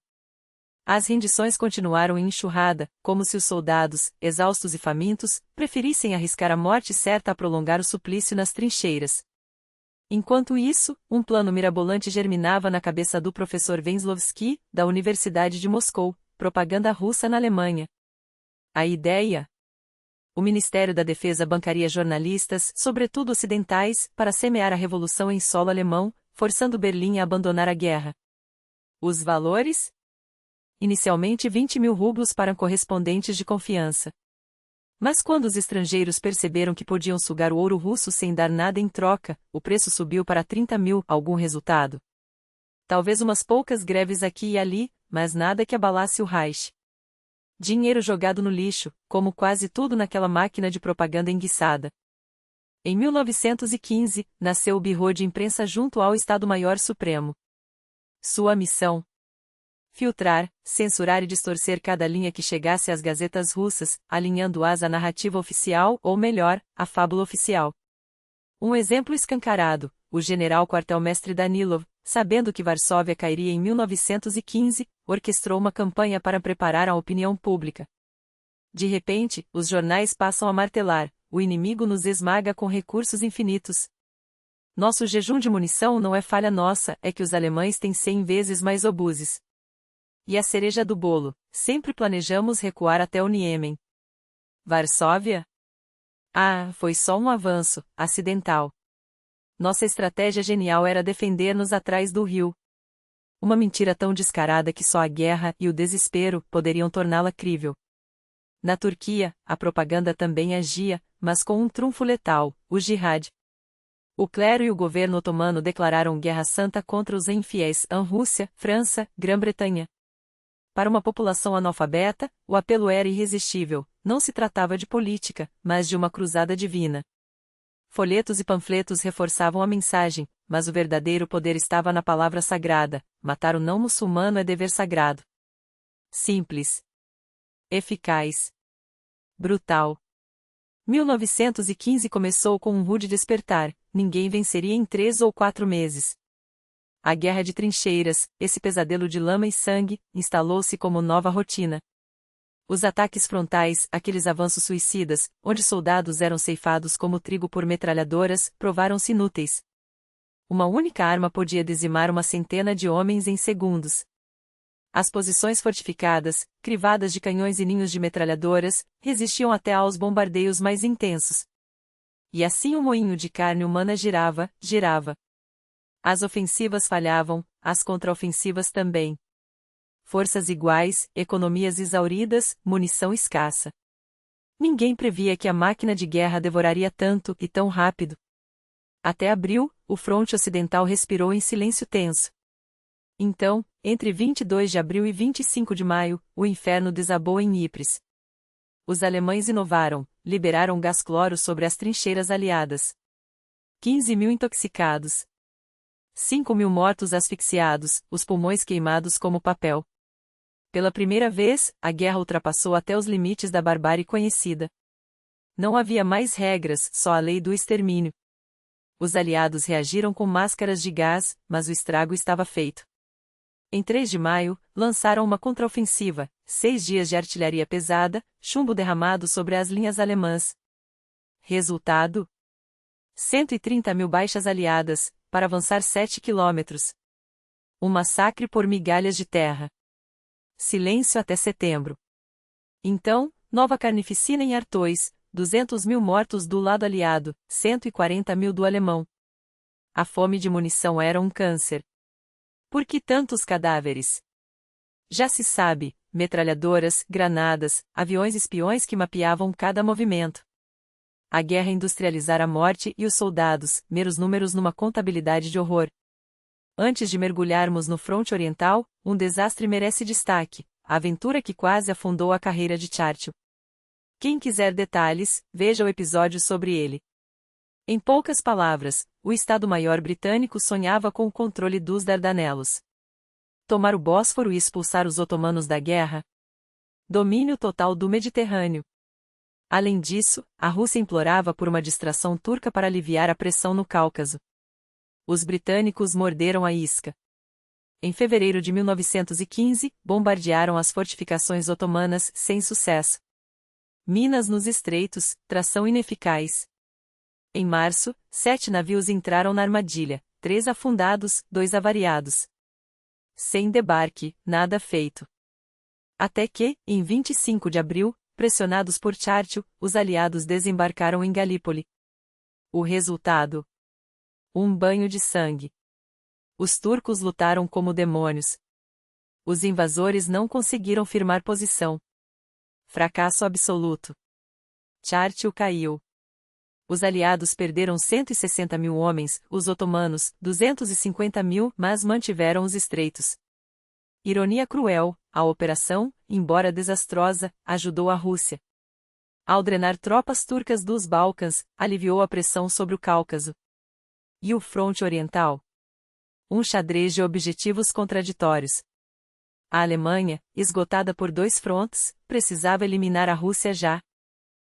As rendições continuaram em enxurrada, como se os soldados, exaustos e famintos, preferissem arriscar a morte certa a prolongar o suplício nas trincheiras. Enquanto isso, um plano mirabolante germinava na cabeça do professor Venslovsky, da Universidade de Moscou, propaganda russa na Alemanha. A ideia? O Ministério da Defesa bancaria jornalistas, sobretudo ocidentais, para semear a revolução em solo alemão, forçando Berlim a abandonar a guerra. Os valores? Inicialmente 20.000 rublos para correspondentes de confiança. Mas quando os estrangeiros perceberam que podiam sugar o ouro russo sem dar nada em troca, o preço subiu para 30.000. Algum resultado? Talvez umas poucas greves aqui e ali, mas nada que abalasse o Reich. Dinheiro jogado no lixo, como quase tudo naquela máquina de propaganda enguiçada. Em 1915, nasceu o Bureau de Imprensa junto ao Estado-Maior Supremo. Sua missão: filtrar, censurar e distorcer cada linha que chegasse às gazetas russas, alinhando-as à narrativa oficial ou melhor, à fábula oficial. Um exemplo escancarado: o general quartel-mestre Danilov, sabendo que Varsóvia cairia em 1915, orquestrou uma campanha para preparar a opinião pública. De repente, os jornais passam a martelar: o inimigo nos esmaga com recursos infinitos. Nosso jejum de munição não é falha nossa, é que os alemães têm 100 vezes mais obuses. E a cereja do bolo: sempre planejamos recuar até o Niemen. Varsóvia? Ah, foi só um avanço, acidental. Nossa estratégia genial era defender-nos atrás do rio. Uma mentira tão descarada que só a guerra e o desespero poderiam torná-la crível. Na Turquia, a propaganda também agia, mas com um trunfo letal: o jihad. O clero e o governo otomano declararam guerra santa contra os infiéis em Rússia, França, Grã-Bretanha. Para uma população analfabeta, o apelo era irresistível: não se tratava de política, mas de uma cruzada divina. Folhetos e panfletos reforçavam a mensagem, mas o verdadeiro poder estava na palavra sagrada: matar o não muçulmano é dever sagrado. Simples. Eficaz. Brutal. 1915 começou com um rude despertar: ninguém venceria em 3 ou 4 meses. A guerra de trincheiras, esse pesadelo de lama e sangue, instalou-se como nova rotina. Os ataques frontais, aqueles avanços suicidas, onde soldados eram ceifados como trigo por metralhadoras, provaram-se inúteis. Uma única arma podia dizimar uma centena de homens em segundos. As posições fortificadas, crivadas de canhões e ninhos de metralhadoras, resistiam até aos bombardeios mais intensos. E assim o moinho de carne humana girava, girava. As ofensivas falhavam, as contraofensivas também. Forças iguais, economias exauridas, munição escassa. Ninguém previa que a máquina de guerra devoraria tanto e tão rápido. Até abril, o fronte ocidental respirou em silêncio tenso. Então, entre 22 de abril e 25 de maio, o inferno desabou em Ypres. Os alemães inovaram, liberaram gás cloro sobre as trincheiras aliadas. 15.000 intoxicados. 5.000 mortos asfixiados, os pulmões queimados como papel. Pela primeira vez, a guerra ultrapassou até os limites da barbárie conhecida. Não havia mais regras, só a lei do extermínio. Os aliados reagiram com máscaras de gás, mas o estrago estava feito. Em 3 de maio, lançaram uma contraofensiva, 6 dias de artilharia pesada, chumbo derramado sobre as linhas alemãs. Resultado? 130.000 baixas aliadas, para avançar 7 quilômetros. Um massacre por migalhas de terra. Silêncio até setembro. Então, nova carnificina em Artois, 200.000 mortos do lado aliado, 140.000 do alemão. A fome de munição era um câncer. Por que tantos cadáveres? Já se sabe: metralhadoras, granadas, aviões espiões que mapeavam cada movimento. A guerra industrializara a morte e os soldados, meros números numa contabilidade de horror. Antes de mergulharmos no fronte oriental, um desastre merece destaque: a aventura que quase afundou a carreira de Churchill. Quem quiser detalhes, veja o episódio sobre ele. Em poucas palavras, o Estado-Maior britânico sonhava com o controle dos Dardanelos. Tomar o Bósforo e expulsar os otomanos da guerra. Domínio total do Mediterrâneo. Além disso, a Rússia implorava por uma distração turca para aliviar a pressão no Cáucaso. Os britânicos morderam a isca. Em fevereiro de 1915, bombardearam as fortificações otomanas, sem sucesso. Minas nos estreitos, tração ineficaz. Em março, 7 navios entraram na armadilha, 3 afundados, 2 avariados. Sem debarque, nada feito. Até que, em 25 de abril, pressionados por Churchill, os aliados desembarcaram em Galípoli. O resultado? Um banho de sangue. Os turcos lutaram como demônios. Os invasores não conseguiram firmar posição. Fracasso absoluto. Churchill caiu. Os aliados perderam 160 mil homens, os otomanos, 250 mil, mas mantiveram os estreitos. Ironia cruel, a operação, embora desastrosa, ajudou a Rússia. Ao drenar tropas turcas dos Balcãs, aliviou a pressão sobre o Cáucaso. E o fronte oriental? Um xadrez de objetivos contraditórios. A Alemanha, esgotada por 2 frontes, precisava eliminar a Rússia já.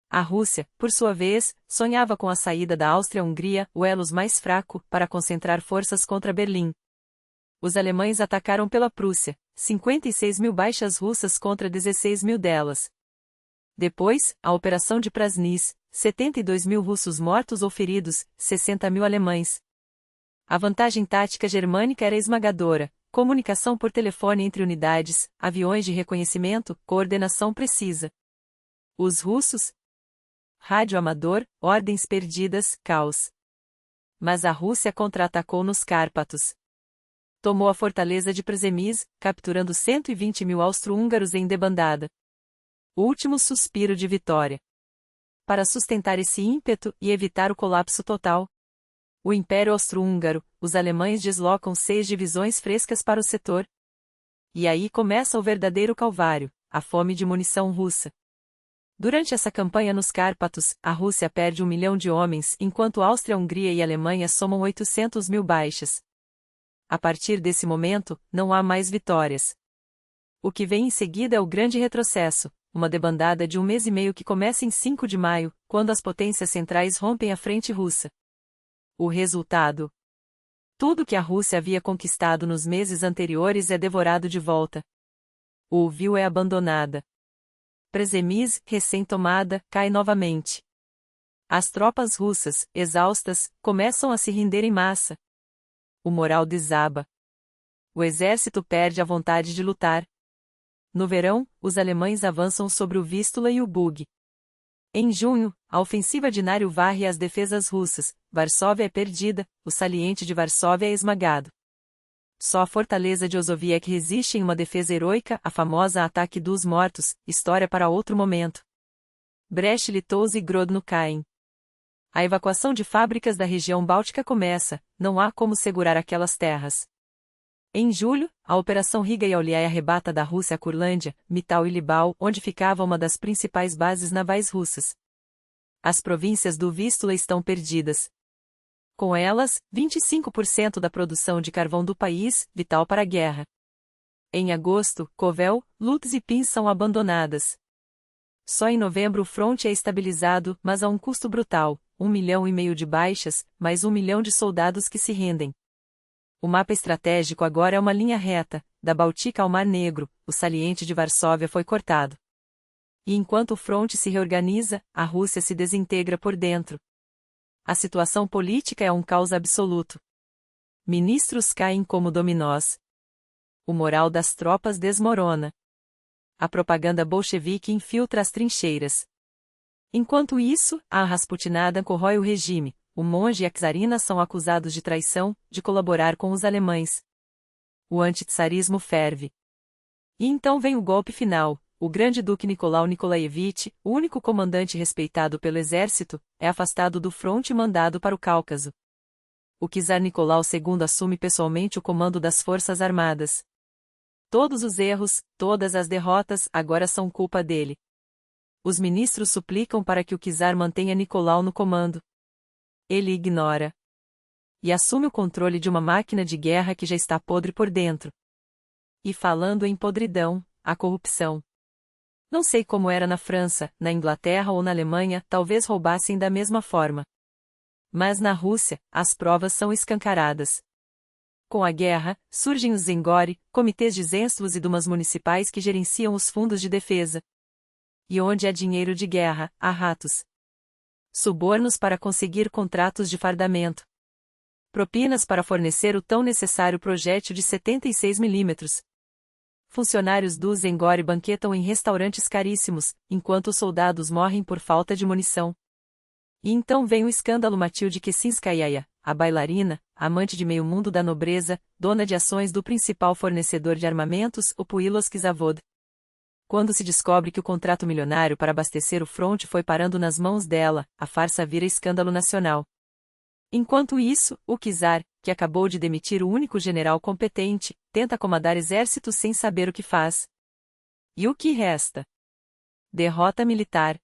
A Rússia, por sua vez, sonhava com a saída da Áustria-Hungria, o elo mais fraco, para concentrar forças contra Berlim. Os alemães atacaram pela Prússia, 56 mil baixas russas contra 16 mil delas. Depois, a Operação de Prasnys, 72 mil russos mortos ou feridos, 60 mil alemães. A vantagem tática germânica era esmagadora: comunicação por telefone entre unidades, aviões de reconhecimento, coordenação precisa. Os russos? Rádio amador, ordens perdidas, caos. Mas a Rússia contra-atacou nos Cárpatos. Tomou a fortaleza de Przemyśl, capturando 120 mil austro-húngaros em debandada. Último suspiro de vitória. Para sustentar esse ímpeto e evitar o colapso total, o Império Austro-Húngaro, os alemães deslocam 6 divisões frescas para o setor. E aí começa o verdadeiro calvário, a fome de munição russa. Durante essa campanha nos Cárpatos, a Rússia perde 1 milhão de homens, enquanto Áustria-Hungria e Alemanha somam 800 mil baixas. A partir desse momento, não há mais vitórias. O que vem em seguida é o grande retrocesso, uma debandada de 1 mês e meio que começa em 5 de maio, quando as potências centrais rompem a frente russa. O resultado? Tudo que a Rússia havia conquistado nos meses anteriores é devorado de volta. O Lviv é abandonada. Przemyśl, recém-tomada, cai novamente. As tropas russas, exaustas, começam a se render em massa. O moral desaba. O exército perde a vontade de lutar. No verão, os alemães avançam sobre o Vístula e o Bug. Em junho, a ofensiva de Nário varre as defesas russas, Varsóvia é perdida, o saliente de Varsóvia é esmagado. Só a fortaleza de Osowiec resiste em uma defesa heroica, a famosa Ataque dos Mortos, história para outro momento. Brest-Litovsk e Grodno caem. A evacuação de fábricas da região báltica começa, não há como segurar aquelas terras. Em julho, a Operação Riga e Auliai arrebata da Rússia a Curlândia, Mittal e Libau, onde ficava uma das principais bases navais russas. As províncias do Vístula estão perdidas. Com elas, 25% da produção de carvão do país, vital para a guerra. Em agosto, Kovel, Lutsk e Pinsk são abandonadas. Só em novembro o fronte é estabilizado, mas a um custo brutal, 1,5 milhão de baixas, mais 1 milhão de soldados que se rendem. O mapa estratégico agora é uma linha reta, da Báltica ao Mar Negro, o saliente de Varsóvia foi cortado. E enquanto o fronte se reorganiza, a Rússia se desintegra por dentro. A situação política é um caos absoluto. Ministros caem como dominós. O moral das tropas desmorona. A propaganda bolchevique infiltra as trincheiras. Enquanto isso, a rasputinada corrói o regime. O monge e a czarina são acusados de traição, de colaborar com os alemães. O antitsarismo ferve. E então vem o golpe final. O grande duque Nicolau Nikolaevich, o único comandante respeitado pelo exército, é afastado do fronte e mandado para o Cáucaso. o czar Nicolau II assume pessoalmente o comando das Forças Armadas. Todos os erros, todas as derrotas, agora são culpa dele. Os ministros suplicam para que o czar mantenha Nicolau no comando. Ele ignora. E assume o controle de uma máquina de guerra que já está podre por dentro. E falando em podridão, a corrupção. Não sei como era na França, na Inglaterra ou na Alemanha, talvez roubassem da mesma forma. Mas na Rússia, as provas são escancaradas. Com a guerra, surgem os Zengori, comitês de censos e dumas municipais que gerenciam os fundos de defesa. E onde há dinheiro de guerra, há ratos. Subornos para conseguir contratos de fardamento. Propinas para fornecer o tão necessário projétil de 76 milímetros. Funcionários do Zengori banquetam em restaurantes caríssimos, enquanto os soldados morrem por falta de munição. E então vem o escândalo Matilde Kessinskaya, a bailarina, amante de meio mundo da nobreza, dona de ações do principal fornecedor de armamentos, o Puilovsky Zavod. Quando se descobre que o contrato milionário para abastecer o fronte foi parando nas mãos dela, a farsa vira escândalo nacional. Enquanto isso, o czar, que acabou de demitir o único general competente, tenta comandar exércitos sem saber o que faz. E o que resta? Derrota militar.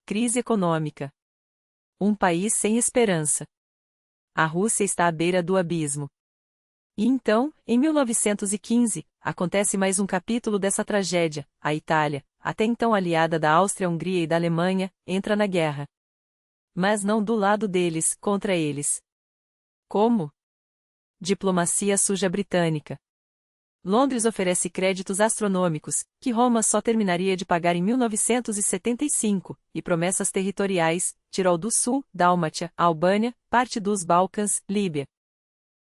Crise econômica. Um país sem esperança. A Rússia está à beira do abismo. E então, em 1915, acontece mais um capítulo dessa tragédia. A Itália, até então aliada da Áustria-Hungria e da Alemanha, entra na guerra. Mas não do lado deles, contra eles. Como? Diplomacia suja britânica. Londres oferece créditos astronômicos, que Roma só terminaria de pagar em 1975, e promessas territoriais, Tirol do Sul, Dálmatia, Albânia, parte dos Balcãs, Líbia.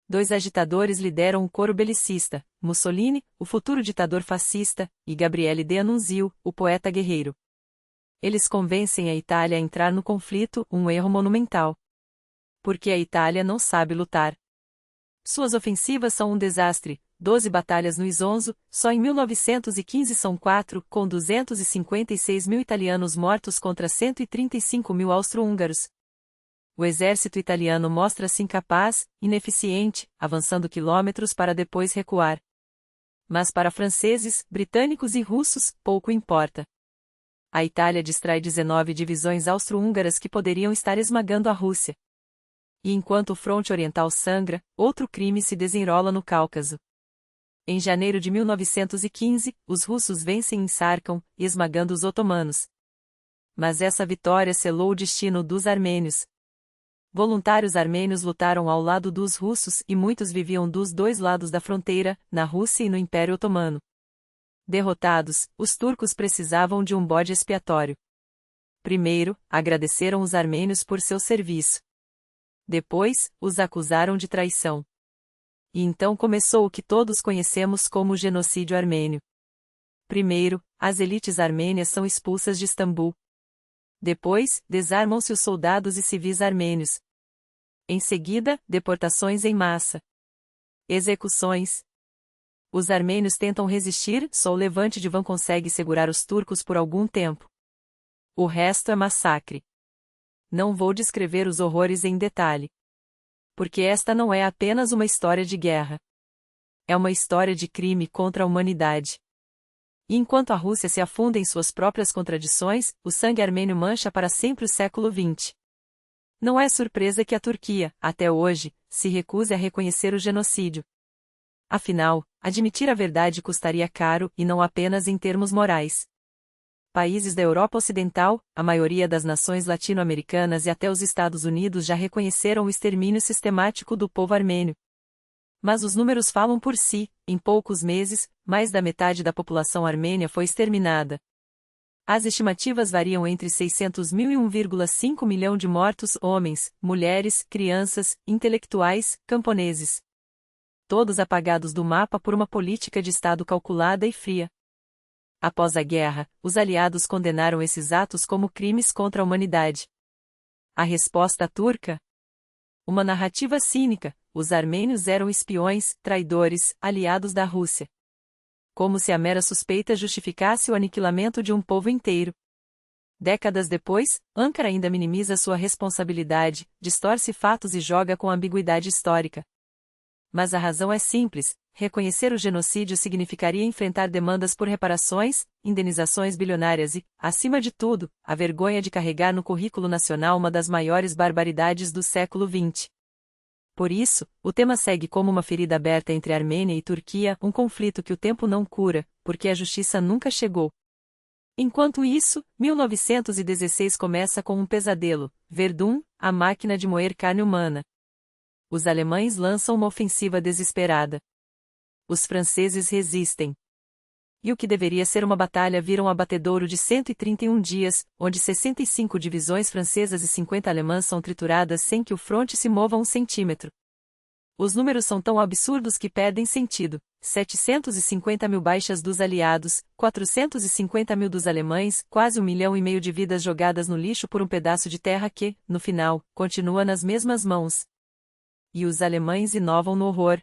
Dois agitadores lideram o coro belicista, Mussolini, o futuro ditador fascista, e Gabriele D'Annunzio, o poeta guerreiro. Eles convencem a Itália a entrar no conflito, um erro monumental. Porque a Itália não sabe lutar. Suas ofensivas são um desastre, 12 batalhas no Isonzo, só em 1915 são 4, com 256 mil italianos mortos contra 135 mil austro-húngaros. O exército italiano mostra-se incapaz, ineficiente, avançando quilômetros para depois recuar. Mas para franceses, britânicos e russos, pouco importa. A Itália distrai 19 divisões austro-húngaras que poderiam estar esmagando a Rússia. E enquanto o fronte oriental sangra, outro crime se desenrola no Cáucaso. Em janeiro de 1915, os russos vencem em Sarkão, esmagando os otomanos. Mas essa vitória selou o destino dos armênios. Voluntários armênios lutaram ao lado dos russos e muitos viviam dos dois lados da fronteira, na Rússia e no Império Otomano. Derrotados, os turcos precisavam de um bode expiatório. Primeiro, agradeceram os armênios por seu serviço. Depois, os acusaram de traição. E então começou o que todos conhecemos como o genocídio armênio. Primeiro, as elites armênias são expulsas de Istambul. Depois, desarmam-se os soldados e civis armênios. Em seguida, deportações em massa. Execuções. Os armênios tentam resistir, só o levante de Van consegue segurar os turcos por algum tempo. O resto é massacre. Não vou descrever os horrores em detalhe. Porque esta não é apenas uma história de guerra. É uma história de crime contra a humanidade. E enquanto a Rússia se afunda em suas próprias contradições, o sangue armênio mancha para sempre o século XX. Não é surpresa que a Turquia, até hoje, se recuse a reconhecer o genocídio. Afinal, admitir a verdade custaria caro e não apenas em termos morais. Países da Europa Ocidental, a maioria das nações latino-americanas e até os Estados Unidos já reconheceram o extermínio sistemático do povo armênio. Mas os números falam por si, em poucos meses, mais da metade da população armênia foi exterminada. As estimativas variam entre 600 mil e 1,5 milhão de mortos, homens, mulheres, crianças, intelectuais, camponeses. Todos apagados do mapa por uma política de Estado calculada e fria. Após a guerra, os aliados condenaram esses atos como crimes contra a humanidade. A resposta turca? Uma narrativa cínica: os armênios eram espiões, traidores, aliados da Rússia. Como se a mera suspeita justificasse o aniquilamento de um povo inteiro. Décadas depois, Ankara ainda minimiza sua responsabilidade, distorce fatos e joga com ambiguidade histórica. Mas a razão é simples: reconhecer o genocídio significaria enfrentar demandas por reparações, indenizações bilionárias e, acima de tudo, a vergonha de carregar no currículo nacional uma das maiores barbaridades do século XX. Por isso, o tema segue como uma ferida aberta entre Armênia e Turquia, um conflito que o tempo não cura, porque a justiça nunca chegou. Enquanto isso, 1916 começa com um pesadelo: Verdun, a máquina de moer carne humana. Os alemães lançam uma ofensiva desesperada. Os franceses resistem. E o que deveria ser uma batalha vira um abatedouro de 131 dias, onde 65 divisões francesas e 50 alemãs são trituradas sem que o fronte se mova um centímetro. Os números são tão absurdos que perdem sentido: 750 mil baixas dos aliados, 450 mil dos alemães, quase 1,5 milhão de vidas jogadas no lixo por um pedaço de terra que, no final, continua nas mesmas mãos. E os alemães inovam no horror.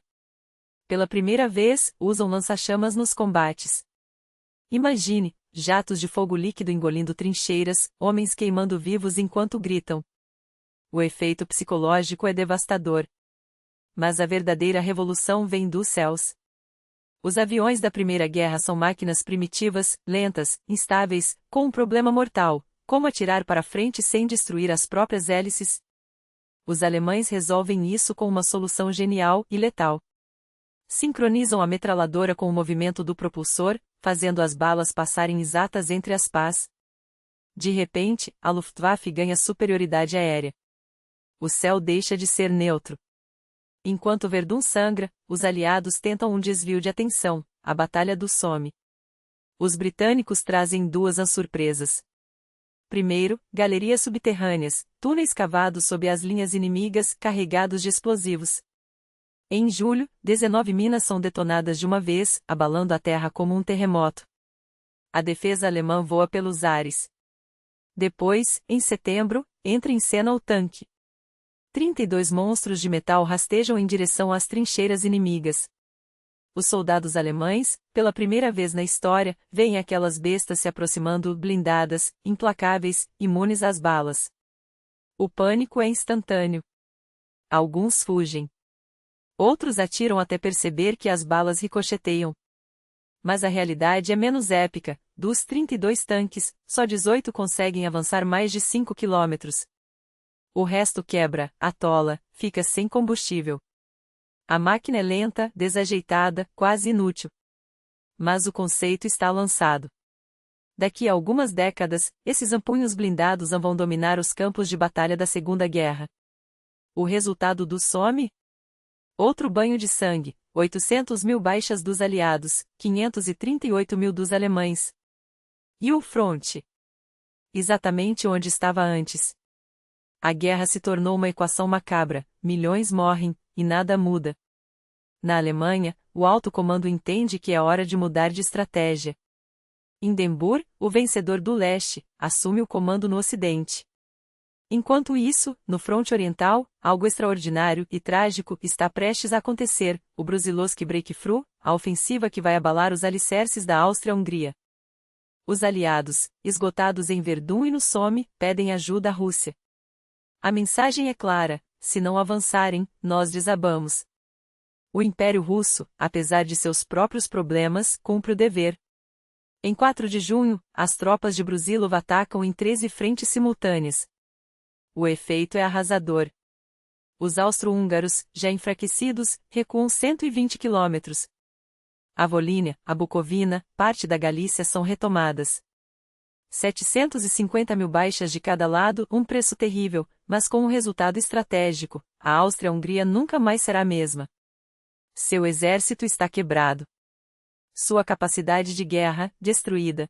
Pela primeira vez, usam lança-chamas nos combates. Imagine, jatos de fogo líquido engolindo trincheiras, homens queimando vivos enquanto gritam. O efeito psicológico é devastador. Mas a verdadeira revolução vem dos céus. Os aviões da Primeira Guerra são máquinas primitivas, lentas, instáveis, com um problema mortal: como atirar para frente sem destruir as próprias hélices? Os alemães resolvem isso com uma solução genial e letal. Sincronizam a metralhadora com o movimento do propulsor, fazendo as balas passarem exatas entre as pás. De repente, a Luftwaffe ganha superioridade aérea. O céu deixa de ser neutro. Enquanto Verdun sangra, os aliados tentam um desvio de atenção: a Batalha do Somme. Os britânicos trazem duas surpresas. Primeiro, galerias subterrâneas, túneis cavados sob as linhas inimigas, carregados de explosivos. Em julho, 19 minas são detonadas de uma vez, abalando a terra como um terremoto. A defesa alemã voa pelos ares. Depois, em setembro, entra em cena o tanque. 32 monstros de metal rastejam em direção às trincheiras inimigas. Os soldados alemães, pela primeira vez na história, veem aquelas bestas se aproximando, blindadas, implacáveis, imunes às balas. O pânico é instantâneo. Alguns fugem. Outros atiram até perceber que as balas ricocheteiam. Mas a realidade é menos épica: dos 32 tanques, só 18 conseguem avançar mais de 5 quilômetros. O resto quebra, atola, fica sem combustível. A máquina é lenta, desajeitada, quase inútil. Mas o conceito está lançado. Daqui a algumas décadas, esses ampunhos blindados vão dominar os campos de batalha da Segunda Guerra. O resultado do Somme? Outro banho de sangue: 800 mil baixas dos aliados, 538 mil dos alemães. E o fronte? Exatamente onde estava antes. A guerra se tornou uma equação macabra: milhões morrem, e nada muda. Na Alemanha, o alto comando entende que é hora de mudar de estratégia. Hindenburg, o vencedor do leste, assume o comando no ocidente. Enquanto isso, no fronte oriental, algo extraordinário e trágico está prestes a acontecer: o Brusilowski Breakthrough, a ofensiva que vai abalar os alicerces da Áustria-Hungria. Os aliados, esgotados em Verdun e no Somme, pedem ajuda à Rússia. A mensagem é clara: se não avançarem, nós desabamos. O Império Russo, apesar de seus próprios problemas, cumpre o dever. Em 4 de junho, as tropas de Brusilov atacam em 13 frentes simultâneas. O efeito é arrasador. Os austro-húngaros, já enfraquecidos, recuam 120 quilômetros. A Volínia, a Bucovina, parte da Galícia são retomadas. 750 mil baixas de cada lado, um preço terrível, mas com um resultado estratégico: a Áustria-Hungria nunca mais será a mesma. Seu exército está quebrado. Sua capacidade de guerra, destruída.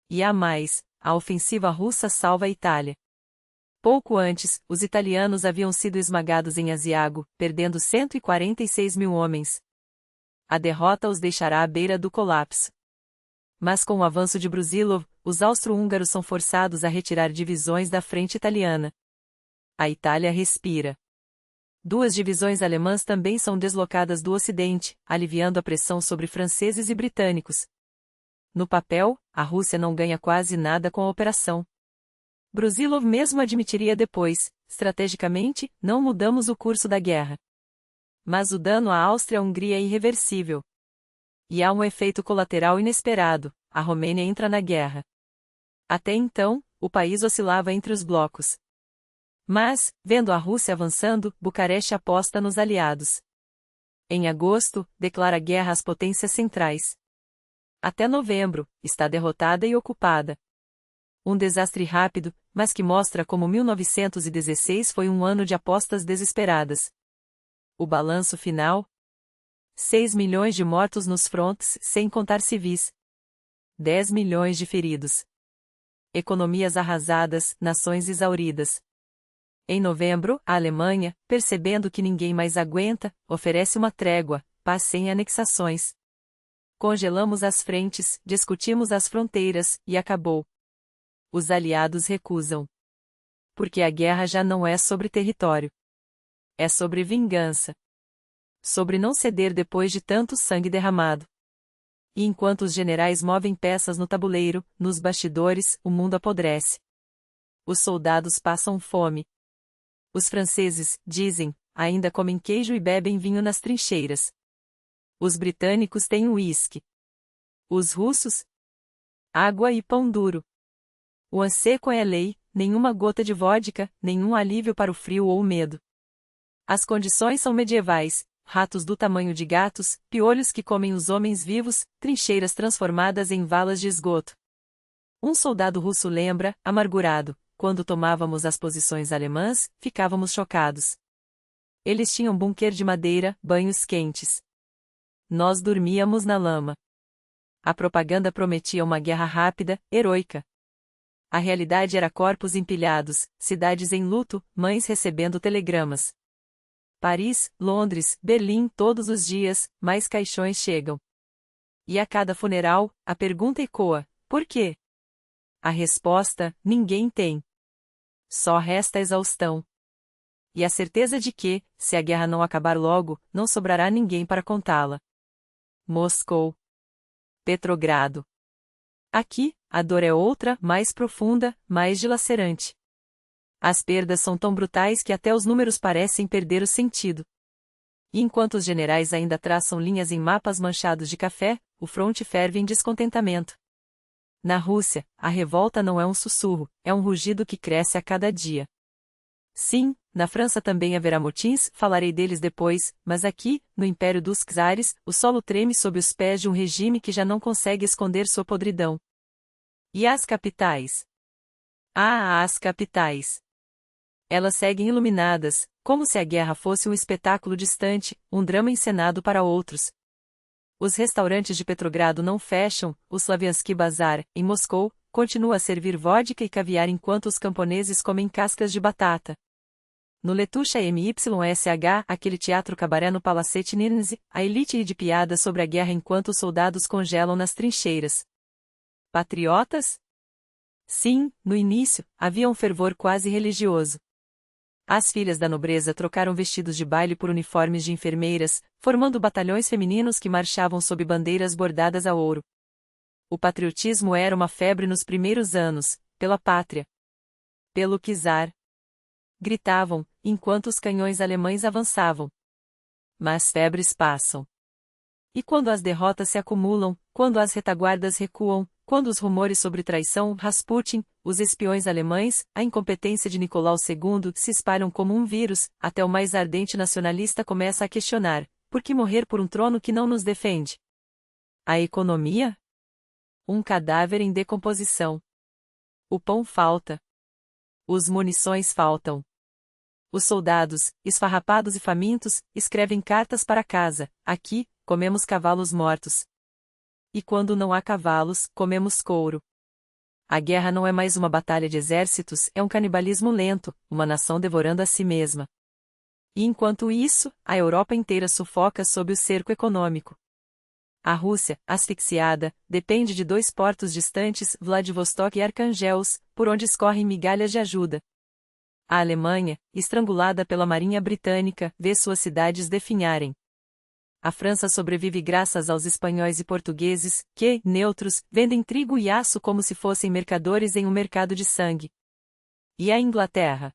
E há mais: a ofensiva russa salva a Itália. Pouco antes, os italianos haviam sido esmagados em Asiago, perdendo 146 mil homens. A derrota os deixará à beira do colapso. Mas com o avanço de Brusilov, os austro-húngaros são forçados a retirar divisões da frente italiana. A Itália respira. 2 divisões alemãs também são deslocadas do ocidente, aliviando a pressão sobre franceses e britânicos. No papel, a Rússia não ganha quase nada com a operação. Brusilov mesmo admitiria depois: estrategicamente, não mudamos o curso da guerra. Mas o dano à Áustria-Hungria é irreversível. E há um efeito colateral inesperado: a Romênia entra na guerra. Até então, o país oscilava entre os blocos. Mas, vendo a Rússia avançando, Bucareste aposta nos aliados. Em agosto, declara guerra às potências centrais. Até novembro, está derrotada e ocupada. Um desastre rápido, mas que mostra como 1916 foi um ano de apostas desesperadas. O balanço final: 6 milhões de mortos nos frontes, sem contar civis. 10 milhões de feridos. Economias arrasadas, nações exauridas. Em novembro, a Alemanha, percebendo que ninguém mais aguenta, oferece uma trégua, paz sem anexações. Congelamos as frentes, discutimos as fronteiras, e acabou. Os aliados recusam. Porque a guerra já não é sobre território. É sobre vingança. Sobre não ceder depois de tanto sangue derramado. E enquanto os generais movem peças no tabuleiro, nos bastidores, o mundo apodrece. Os soldados passam fome. Os franceses, dizem, ainda comem queijo e bebem vinho nas trincheiras. Os britânicos têm uísque. Os russos? Água e pão duro. O anseco é lei, nenhuma gota de vodka, nenhum alívio para o frio ou o medo. As condições são medievais: ratos do tamanho de gatos, piolhos que comem os homens vivos, trincheiras transformadas em valas de esgoto. Um soldado russo lembra, amargurado: quando tomávamos as posições alemãs, ficávamos chocados. Eles tinham bunker de madeira, banhos quentes. Nós dormíamos na lama. A propaganda prometia uma guerra rápida, heroica. A realidade era corpos empilhados, cidades em luto, mães recebendo telegramas. Paris, Londres, Berlim todos os dias, mais caixões chegam. E a cada funeral, a pergunta ecoa: por quê? A resposta: ninguém tem. Só resta a exaustão. E a certeza de que, se a guerra não acabar logo, não sobrará ninguém para contá-la. Moscou. Petrogrado. Aqui, a dor é outra, mais profunda, mais dilacerante. As perdas são tão brutais que até os números parecem perder o sentido. E enquanto os generais ainda traçam linhas em mapas manchados de café, o fronte ferve em descontentamento. Na Rússia, a revolta não é um sussurro, é um rugido que cresce a cada dia. Sim, na França também haverá motins, falarei deles depois, mas aqui, no Império dos Czares, o solo treme sob os pés de um regime que já não consegue esconder sua podridão. E as capitais? Ah, as capitais! Elas seguem iluminadas, como se a guerra fosse um espetáculo distante, um drama encenado para outros. Os restaurantes de Petrogrado não fecham, o Slaviansky Bazar, em Moscou, continua a servir vodka e caviar enquanto os camponeses comem cascas de batata. No Letusha MYSH, aquele teatro cabaré no Palacete Nirnzy, a elite ri de piada sobre a guerra enquanto os soldados congelam nas trincheiras. Patriotas? Sim, no início, havia um fervor quase religioso. As filhas da nobreza trocaram vestidos de baile por uniformes de enfermeiras, formando batalhões femininos que marchavam sob bandeiras bordadas a ouro. O patriotismo era uma febre nos primeiros anos, pela pátria. Pelo czar. Gritavam, enquanto os canhões alemães avançavam. Mas febres passam. E quando as derrotas se acumulam, quando as retaguardas recuam, quando os rumores sobre traição, Rasputin, os espiões alemães, a incompetência de Nicolau II se espalham como um vírus, até o mais ardente nacionalista começa a questionar: por que morrer por um trono que não nos defende? A economia? Um cadáver em decomposição. O pão falta. Os munições faltam. Os soldados, esfarrapados e famintos, escrevem cartas para casa: aqui, comemos cavalos mortos. E quando não há cavalos, comemos couro. A guerra não é mais uma batalha de exércitos, é um canibalismo lento, uma nação devorando a si mesma. E enquanto isso, a Europa inteira sufoca sob o cerco econômico. A Rússia, asfixiada, depende de 2 portos distantes, Vladivostok e Archangelsk, por onde escorrem migalhas de ajuda. A Alemanha, estrangulada pela marinha britânica, vê suas cidades definharem. A França sobrevive graças aos espanhóis e portugueses, que, neutros, vendem trigo e aço como se fossem mercadores em um mercado de sangue. E a Inglaterra?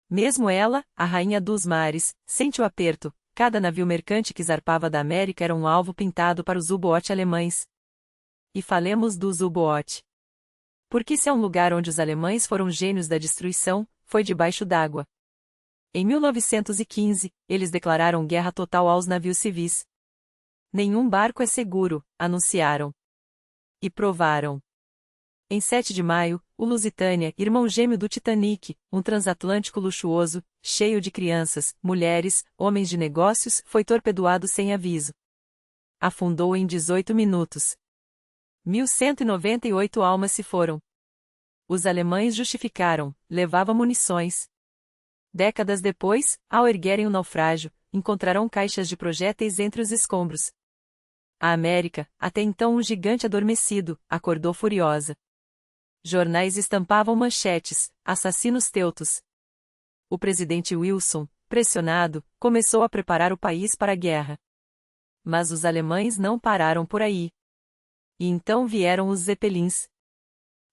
Mesmo ela, a rainha dos mares, sente o aperto. Cada navio mercante que zarpava da América era um alvo pintado para os U-boot alemães. E falemos dos U-boot. Porque se é um lugar onde os alemães foram gênios da destruição, foi debaixo d'água. Em 1915, eles declararam guerra total aos navios civis. Nenhum barco é seguro, anunciaram. E provaram. Em 7 de maio, o Lusitânia, irmão gêmeo do Titanic, um transatlântico luxuoso, cheio de crianças, mulheres, homens de negócios, foi torpedoado sem aviso. Afundou em 18 minutos. 1.198 almas se foram. Os alemães justificaram, levava munições. Décadas depois, ao erguerem o naufrágio, encontrarão caixas de projéteis entre os escombros. A América, até então um gigante adormecido, acordou furiosa. Jornais estampavam manchetes: assassinos teutos. O presidente Wilson, pressionado, começou a preparar o país para a guerra. Mas os alemães não pararam por aí. E então vieram os Zeppelins.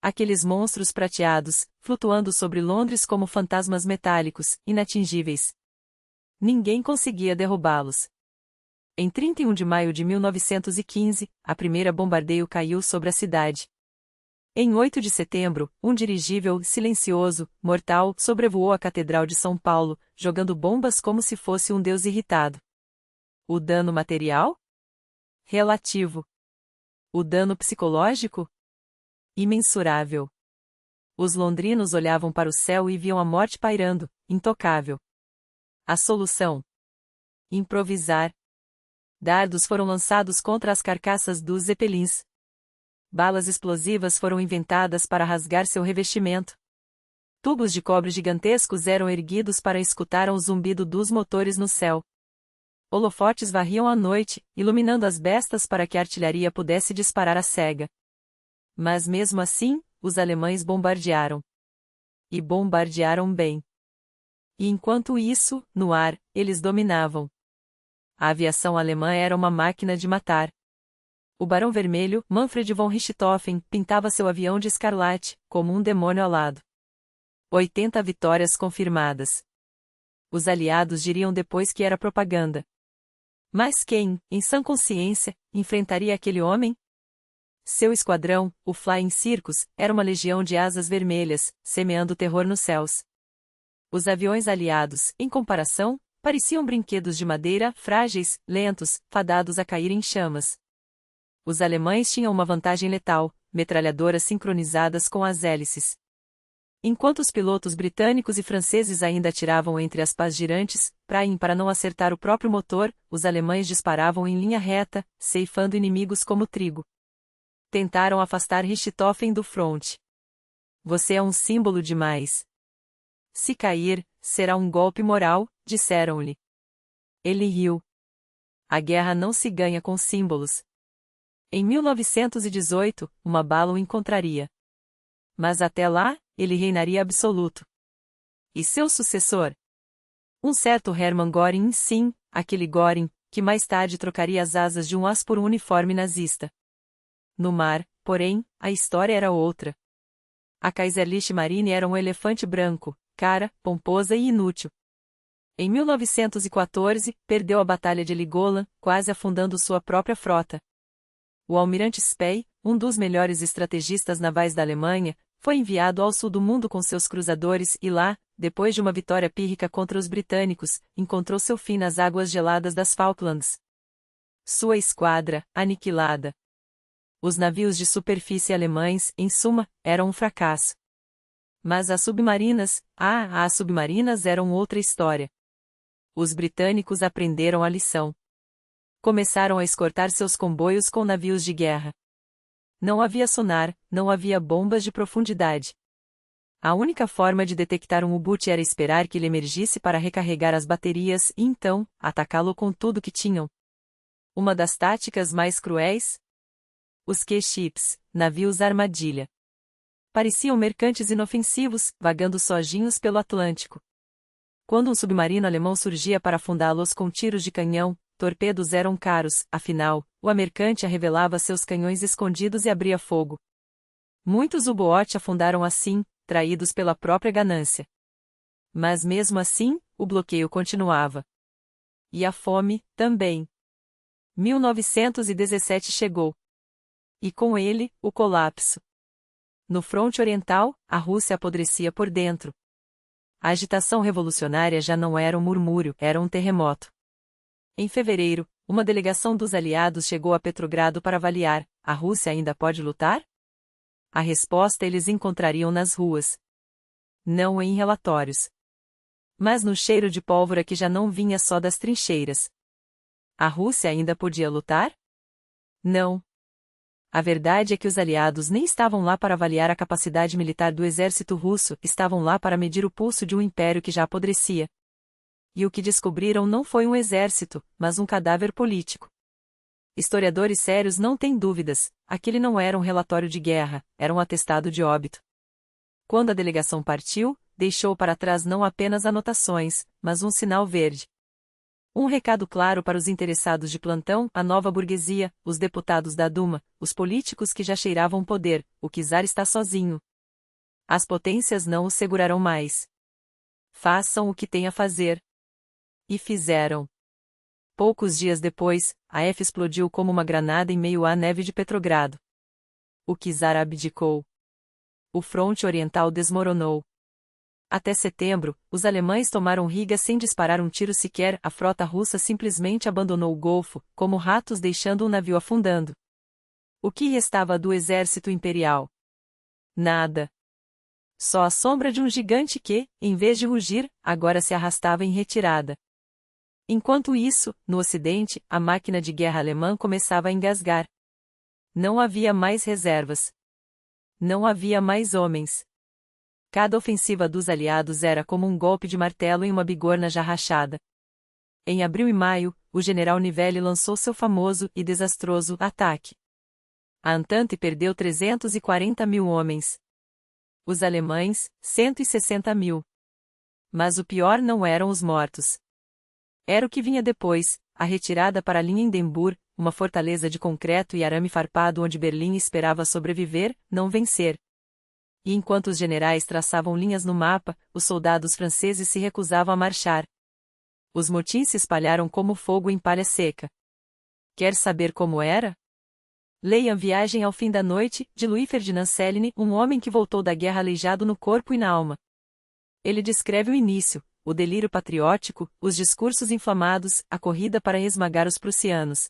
Aqueles monstros prateados, flutuando sobre Londres como fantasmas metálicos, inatingíveis. Ninguém conseguia derrubá-los. Em 31 de maio de 1915, a primeira bombardeio caiu sobre a cidade. Em 8 de setembro, um dirigível silencioso, mortal, sobrevoou a Catedral de São Paulo, jogando bombas como se fosse um deus irritado. O dano material? Relativo. O dano psicológico? Imensurável. Os londrinos olhavam para o céu e viam a morte pairando, intocável. A solução? Improvisar. Dardos foram lançados contra as carcaças dos Zeppelins. Balas explosivas foram inventadas para rasgar seu revestimento. Tubos de cobre gigantescos eram erguidos para escutar o zumbido dos motores no céu. Holofotes varriam a noite, iluminando as bestas para que a artilharia pudesse disparar à cega. Mas mesmo assim, os alemães bombardearam. E bombardearam bem. E enquanto isso, no ar, eles dominavam. A aviação alemã era uma máquina de matar. O Barão Vermelho, Manfred von Richthofen, pintava seu avião de escarlate, como um demônio alado. 80 vitórias confirmadas. Os aliados diriam depois que era propaganda. Mas quem, em sã consciência, enfrentaria aquele homem? Seu esquadrão, o Flying Circus, era uma legião de asas vermelhas, semeando terror nos céus. Os aviões aliados, em comparação, pareciam brinquedos de madeira, frágeis, lentos, fadados a cair em chamas. Os alemães tinham uma vantagem letal: metralhadoras sincronizadas com as hélices. Enquanto os pilotos britânicos e franceses ainda atiravam entre as pás girantes, para não acertar o próprio motor, os alemães disparavam em linha reta, ceifando inimigos como trigo. Tentaram afastar Richthofen do fronte. Você é um símbolo demais. Se cair, será um golpe moral, disseram-lhe. Ele riu. A guerra não se ganha com símbolos. Em 1918, uma bala o encontraria. Mas até lá, ele reinaria absoluto. E seu sucessor? Um certo Hermann Göring, sim, aquele Göring, que mais tarde trocaria as asas de um as por um uniforme nazista. No mar, porém, a história era outra. A Kaiserliche Marine era um elefante branco, cara, pomposa e inútil. Em 1914, perdeu a Batalha de Heligoland, quase afundando sua própria frota. O almirante Spey, um dos melhores estrategistas navais da Alemanha, foi enviado ao sul do mundo com seus cruzadores e lá, depois de uma vitória pírrica contra os britânicos, encontrou seu fim nas águas geladas das Falklands. Sua esquadra, aniquilada. Os navios de superfície alemães, em suma, eram um fracasso. Mas as submarinas eram outra história. Os britânicos aprenderam a lição. Começaram a escortar seus comboios com navios de guerra. Não havia sonar, não havia bombas de profundidade. A única forma de detectar um U-boot era esperar que ele emergisse para recarregar as baterias e então, atacá-lo com tudo que tinham. Uma das táticas mais cruéis? Os Q-ships, navios armadilha. Pareciam mercantes inofensivos, vagando sozinhos pelo Atlântico. Quando um submarino alemão surgia para afundá-los com tiros de canhão, torpedos eram caros, afinal, o mercante revelava seus canhões escondidos e abria fogo. Muitos U-boot afundaram assim, traídos pela própria ganância. Mas mesmo assim, o bloqueio continuava. E a fome, também. 1917 chegou. E com ele, o colapso. No fronte oriental, a Rússia apodrecia por dentro. A agitação revolucionária já não era um murmúrio, era um terremoto. Em fevereiro, uma delegação dos aliados chegou a Petrogrado para avaliar: a Rússia ainda pode lutar? A resposta eles encontrariam nas ruas. Não em relatórios. Mas no cheiro de pólvora que já não vinha só das trincheiras. A Rússia ainda podia lutar? Não. A verdade é que os aliados nem estavam lá para avaliar a capacidade militar do exército russo, estavam lá para medir o pulso de um império que já apodrecia. E o que descobriram não foi um exército, mas um cadáver político. Historiadores sérios não têm dúvidas, aquele não era um relatório de guerra, era um atestado de óbito. Quando a delegação partiu, deixou para trás não apenas anotações, mas um sinal verde. Um recado claro para os interessados de plantão, a nova burguesia, os deputados da Duma, os políticos que já cheiravam poder: o czar está sozinho. As potências não o segurarão mais. Façam o que tem a fazer. E fizeram. Poucos dias depois, a F explodiu como uma granada em meio à neve de Petrogrado. O czar abdicou. O fronte oriental desmoronou. Até setembro, os alemães tomaram Riga sem disparar um tiro sequer, a frota russa simplesmente abandonou o Golfo, como ratos deixando um navio afundando. O que restava do exército imperial? Nada. Só a sombra de um gigante que, em vez de rugir, agora se arrastava em retirada. Enquanto isso, no Ocidente, a máquina de guerra alemã começava a engasgar. Não havia mais reservas. Não havia mais homens. Cada ofensiva dos aliados era como um golpe de martelo em uma bigorna já rachada. Em abril e maio, o general Nivelle lançou seu famoso e desastroso ataque. A Entente perdeu 340 mil homens. Os alemães, 160 mil. Mas o pior não eram os mortos. Era o que vinha depois, a retirada para Hindenburg, uma fortaleza de concreto e arame farpado onde Berlim esperava sobreviver, não vencer. E enquanto os generais traçavam linhas no mapa, os soldados franceses se recusavam a marchar. Os motins se espalharam como fogo em palha seca. Quer saber como era? Leia Viagem ao Fim da Noite, de Louis Ferdinand Céline, um homem que voltou da guerra aleijado no corpo e na alma. Ele descreve o início, o delírio patriótico, os discursos inflamados, a corrida para esmagar os prussianos.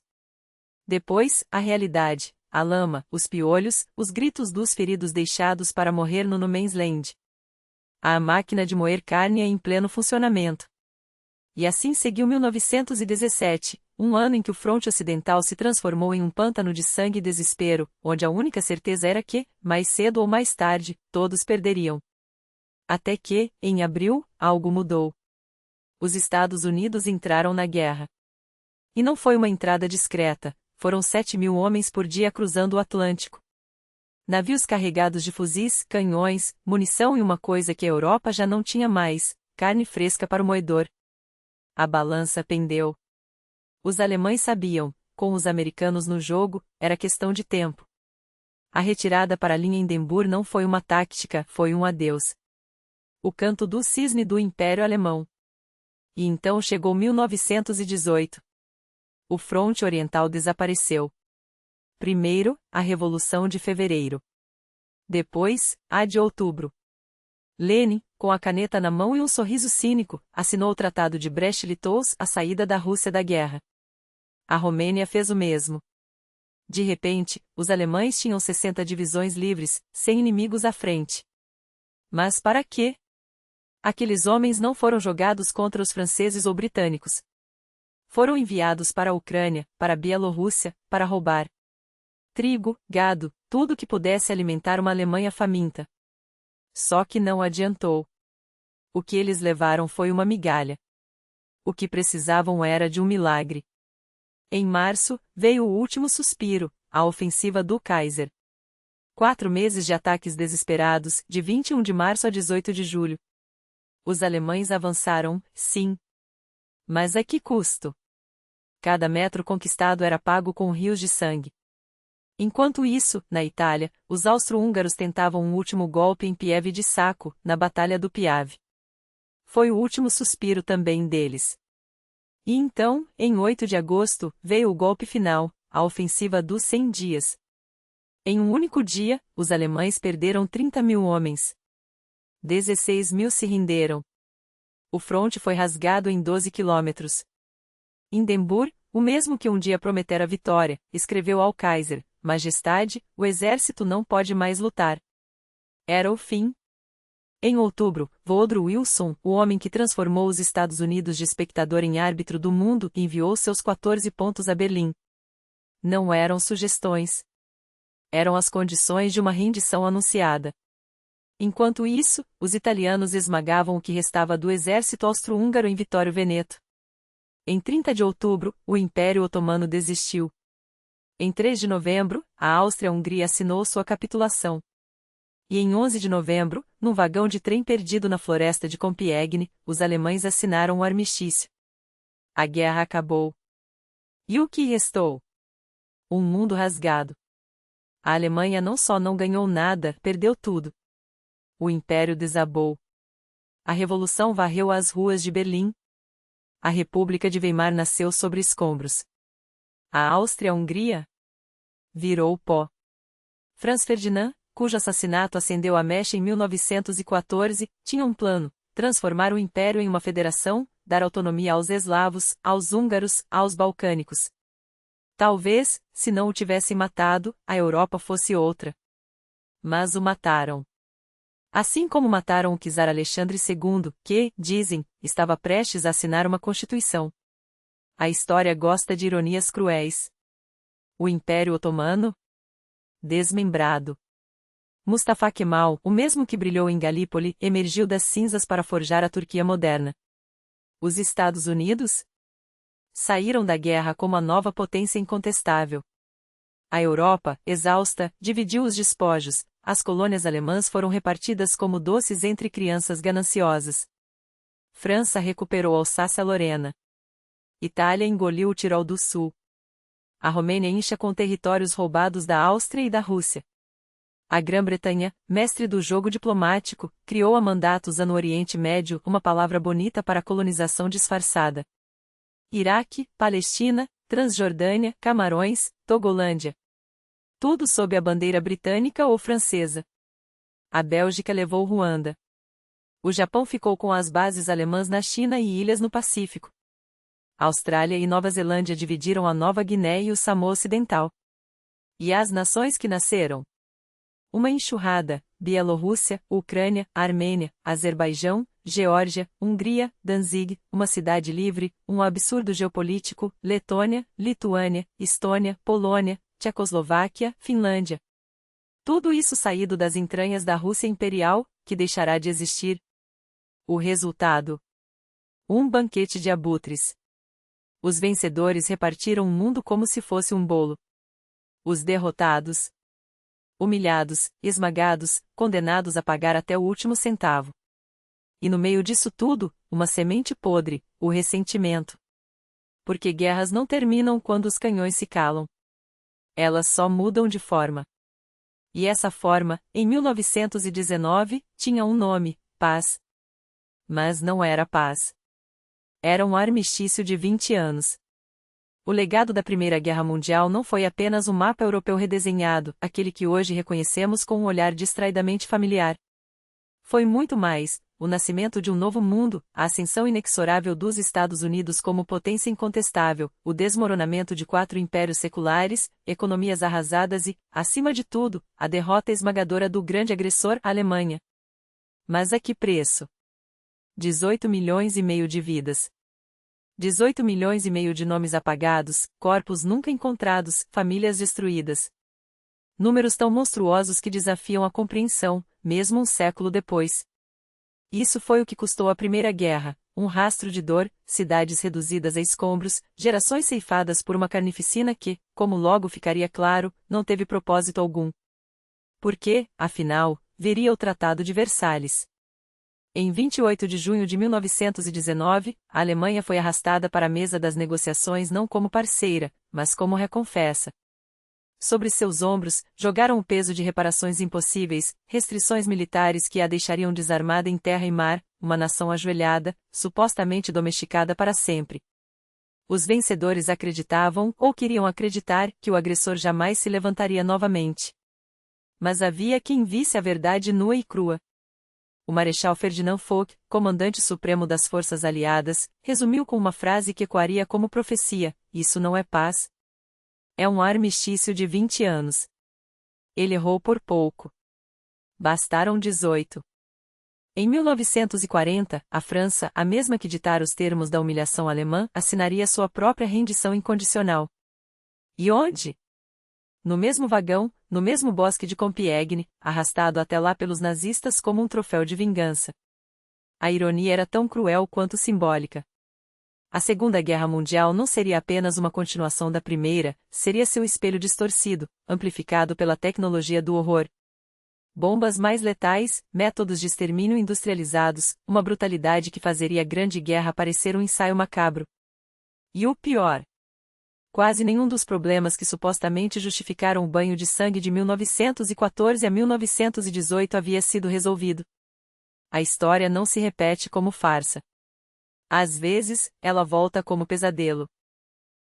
Depois, a realidade. A lama, os piolhos, os gritos dos feridos deixados para morrer no No Man's Land. A máquina de moer carne em pleno funcionamento. E assim seguiu 1917, um ano em que o fronte ocidental se transformou em um pântano de sangue e desespero, onde a única certeza era que, mais cedo ou mais tarde, todos perderiam. Até que, em abril, algo mudou. Os Estados Unidos entraram na guerra. E não foi uma entrada discreta. Foram 7.000 homens por dia cruzando o Atlântico. Navios carregados de fuzis, canhões, munição e uma coisa que a Europa já não tinha mais: carne fresca para o moedor. A balança pendeu. Os alemães sabiam, com os americanos no jogo, era questão de tempo. A retirada para Hindenburg não foi uma tática, foi um adeus. O canto do cisne do Império Alemão. E então chegou 1918. O fronte oriental desapareceu. Primeiro, a Revolução de Fevereiro. Depois, a de Outubro. Lenin, com a caneta na mão e um sorriso cínico, assinou o Tratado de Brest-Litovsk, a saída da Rússia da guerra. A Romênia fez o mesmo. De repente, os alemães tinham 60 divisões livres, sem inimigos à frente. Mas para quê? Aqueles homens não foram jogados contra os franceses ou britânicos. Foram enviados para a Ucrânia, para a Bielorrússia, para roubar trigo, gado, tudo que pudesse alimentar uma Alemanha faminta. Só que não adiantou. O que eles levaram foi uma migalha. O que precisavam era de um milagre. Em março, veio o último suspiro, a ofensiva do Kaiser. 4 meses de ataques desesperados, de 21 de março a 18 de julho. Os alemães avançaram, sim. Mas a que custo? Cada metro conquistado era pago com rios de sangue. Enquanto isso, na Itália, os austro-húngaros tentavam um último golpe em Pieve de Sacco, na Batalha do Piave. Foi o último suspiro também deles. E então, em 8 de agosto, veio o golpe final, a ofensiva dos 100 dias. Em um único dia, os alemães perderam 30.000 homens. 16.000 se renderam. O fronte foi rasgado em 12 quilômetros. Hindenburg, o mesmo que um dia prometera vitória, escreveu ao Kaiser: Majestade, o exército não pode mais lutar. Era o fim. Em outubro, Woodrow Wilson, o homem que transformou os Estados Unidos de espectador em árbitro do mundo, enviou seus 14 pontos a Berlim. Não eram sugestões. Eram as condições de uma rendição anunciada. Enquanto isso, os italianos esmagavam o que restava do exército austro-húngaro em Vittorio Veneto. Em 30 de outubro, o Império Otomano desistiu. Em 3 de novembro, a Áustria-Hungria assinou sua capitulação. E em 11 de novembro, num vagão de trem perdido na floresta de Compiègne, os alemães assinaram o armistício. A guerra acabou. E o que restou? Um mundo rasgado. A Alemanha não só não ganhou nada, perdeu tudo. O Império desabou. A Revolução varreu as ruas de Berlim. A República de Weimar nasceu sobre escombros. A Áustria-Hungria virou pó. Franz Ferdinand, cujo assassinato acendeu a mecha em 1914, tinha um plano: transformar o império em uma federação, dar autonomia aos eslavos, aos húngaros, aos balcânicos. Talvez, se não o tivessem matado, a Europa fosse outra. Mas o mataram. Assim como mataram o czar Alexandre II, que, dizem, estava prestes a assinar uma constituição. A história gosta de ironias cruéis. O Império Otomano? Desmembrado. Mustafa Kemal, o mesmo que brilhou em Galípoli, emergiu das cinzas para forjar a Turquia moderna. Os Estados Unidos? Saíram da guerra como a nova potência incontestável. A Europa, exausta, dividiu os despojos, as colônias alemãs foram repartidas como doces entre crianças gananciosas. França recuperou Alsácia-Lorena. Itália engoliu o Tirol do Sul. A Romênia incha com territórios roubados da Áustria e da Rússia. A Grã-Bretanha, mestre do jogo diplomático, criou a mandatos no Oriente Médio, uma palavra bonita para a colonização disfarçada. Iraque, Palestina, Transjordânia, Camarões, Togolândia. Tudo sob a bandeira britânica ou francesa. A Bélgica levou Ruanda. O Japão ficou com as bases alemãs na China e ilhas no Pacífico. A Austrália e Nova Zelândia dividiram a Nova Guiné e o Samoa Ocidental. E as nações que nasceram? Uma enxurrada: Bielorrússia, Ucrânia, Armênia, Azerbaijão, Geórgia, Hungria, Danzig, uma cidade livre, um absurdo geopolítico, Letônia, Lituânia, Estônia, Polônia, Tchecoslováquia, Finlândia. Tudo isso saído das entranhas da Rússia imperial, que deixará de existir. O resultado? Um banquete de abutres. Os vencedores repartiram o mundo como se fosse um bolo. Os derrotados, humilhados, esmagados, condenados a pagar até o último centavo. E no meio disso tudo, uma semente podre, o ressentimento. Porque guerras não terminam quando os canhões se calam. Elas só mudam de forma. E essa forma, em 1919, tinha um nome: paz. Mas não era paz. Era um armistício de 20 anos. O legado da Primeira Guerra Mundial não foi apenas um mapa europeu redesenhado, aquele que hoje reconhecemos com um olhar distraidamente familiar. Foi muito mais: o nascimento de um novo mundo, a ascensão inexorável dos Estados Unidos como potência incontestável, o desmoronamento de 4 impérios seculares, economias arrasadas e, acima de tudo, a derrota esmagadora do grande agressor, a Alemanha. Mas a que preço? 18 milhões e meio de vidas. 18 milhões e meio de nomes apagados, corpos nunca encontrados, famílias destruídas. Números tão monstruosos que desafiam a compreensão, mesmo um século depois. Isso foi o que custou a Primeira Guerra: um rastro de dor, cidades reduzidas a escombros, gerações ceifadas por uma carnificina que, como logo ficaria claro, não teve propósito algum. Porque, afinal, viria o Tratado de Versalhes. Em 28 de junho de 1919, a Alemanha foi arrastada para a mesa das negociações não como parceira, mas como reconfessa. Sobre seus ombros, jogaram o peso de reparações impossíveis, restrições militares que a deixariam desarmada em terra e mar, uma nação ajoelhada, supostamente domesticada para sempre. Os vencedores acreditavam, ou queriam acreditar, que o agressor jamais se levantaria novamente. Mas havia quem visse a verdade nua e crua. O Marechal Ferdinand Foch, comandante supremo das forças aliadas, resumiu com uma frase que ecoaria como profecia: isso não é paz. É um armistício de 20 anos. Ele errou por pouco. Bastaram 18. Em 1940, a França, a mesma que ditara os termos da humilhação alemã, assinaria sua própria rendição incondicional. E onde? No mesmo vagão, no mesmo bosque de Compiègne, arrastado até lá pelos nazistas como um troféu de vingança. A ironia era tão cruel quanto simbólica. A Segunda Guerra Mundial não seria apenas uma continuação da Primeira, seria seu espelho distorcido, amplificado pela tecnologia do horror. Bombas mais letais, métodos de extermínio industrializados, uma brutalidade que fazeria a Grande Guerra parecer um ensaio macabro. E o pior: quase nenhum dos problemas que supostamente justificaram o banho de sangue de 1914 a 1918 havia sido resolvido. A história não se repete como farsa. Às vezes, ela volta como pesadelo.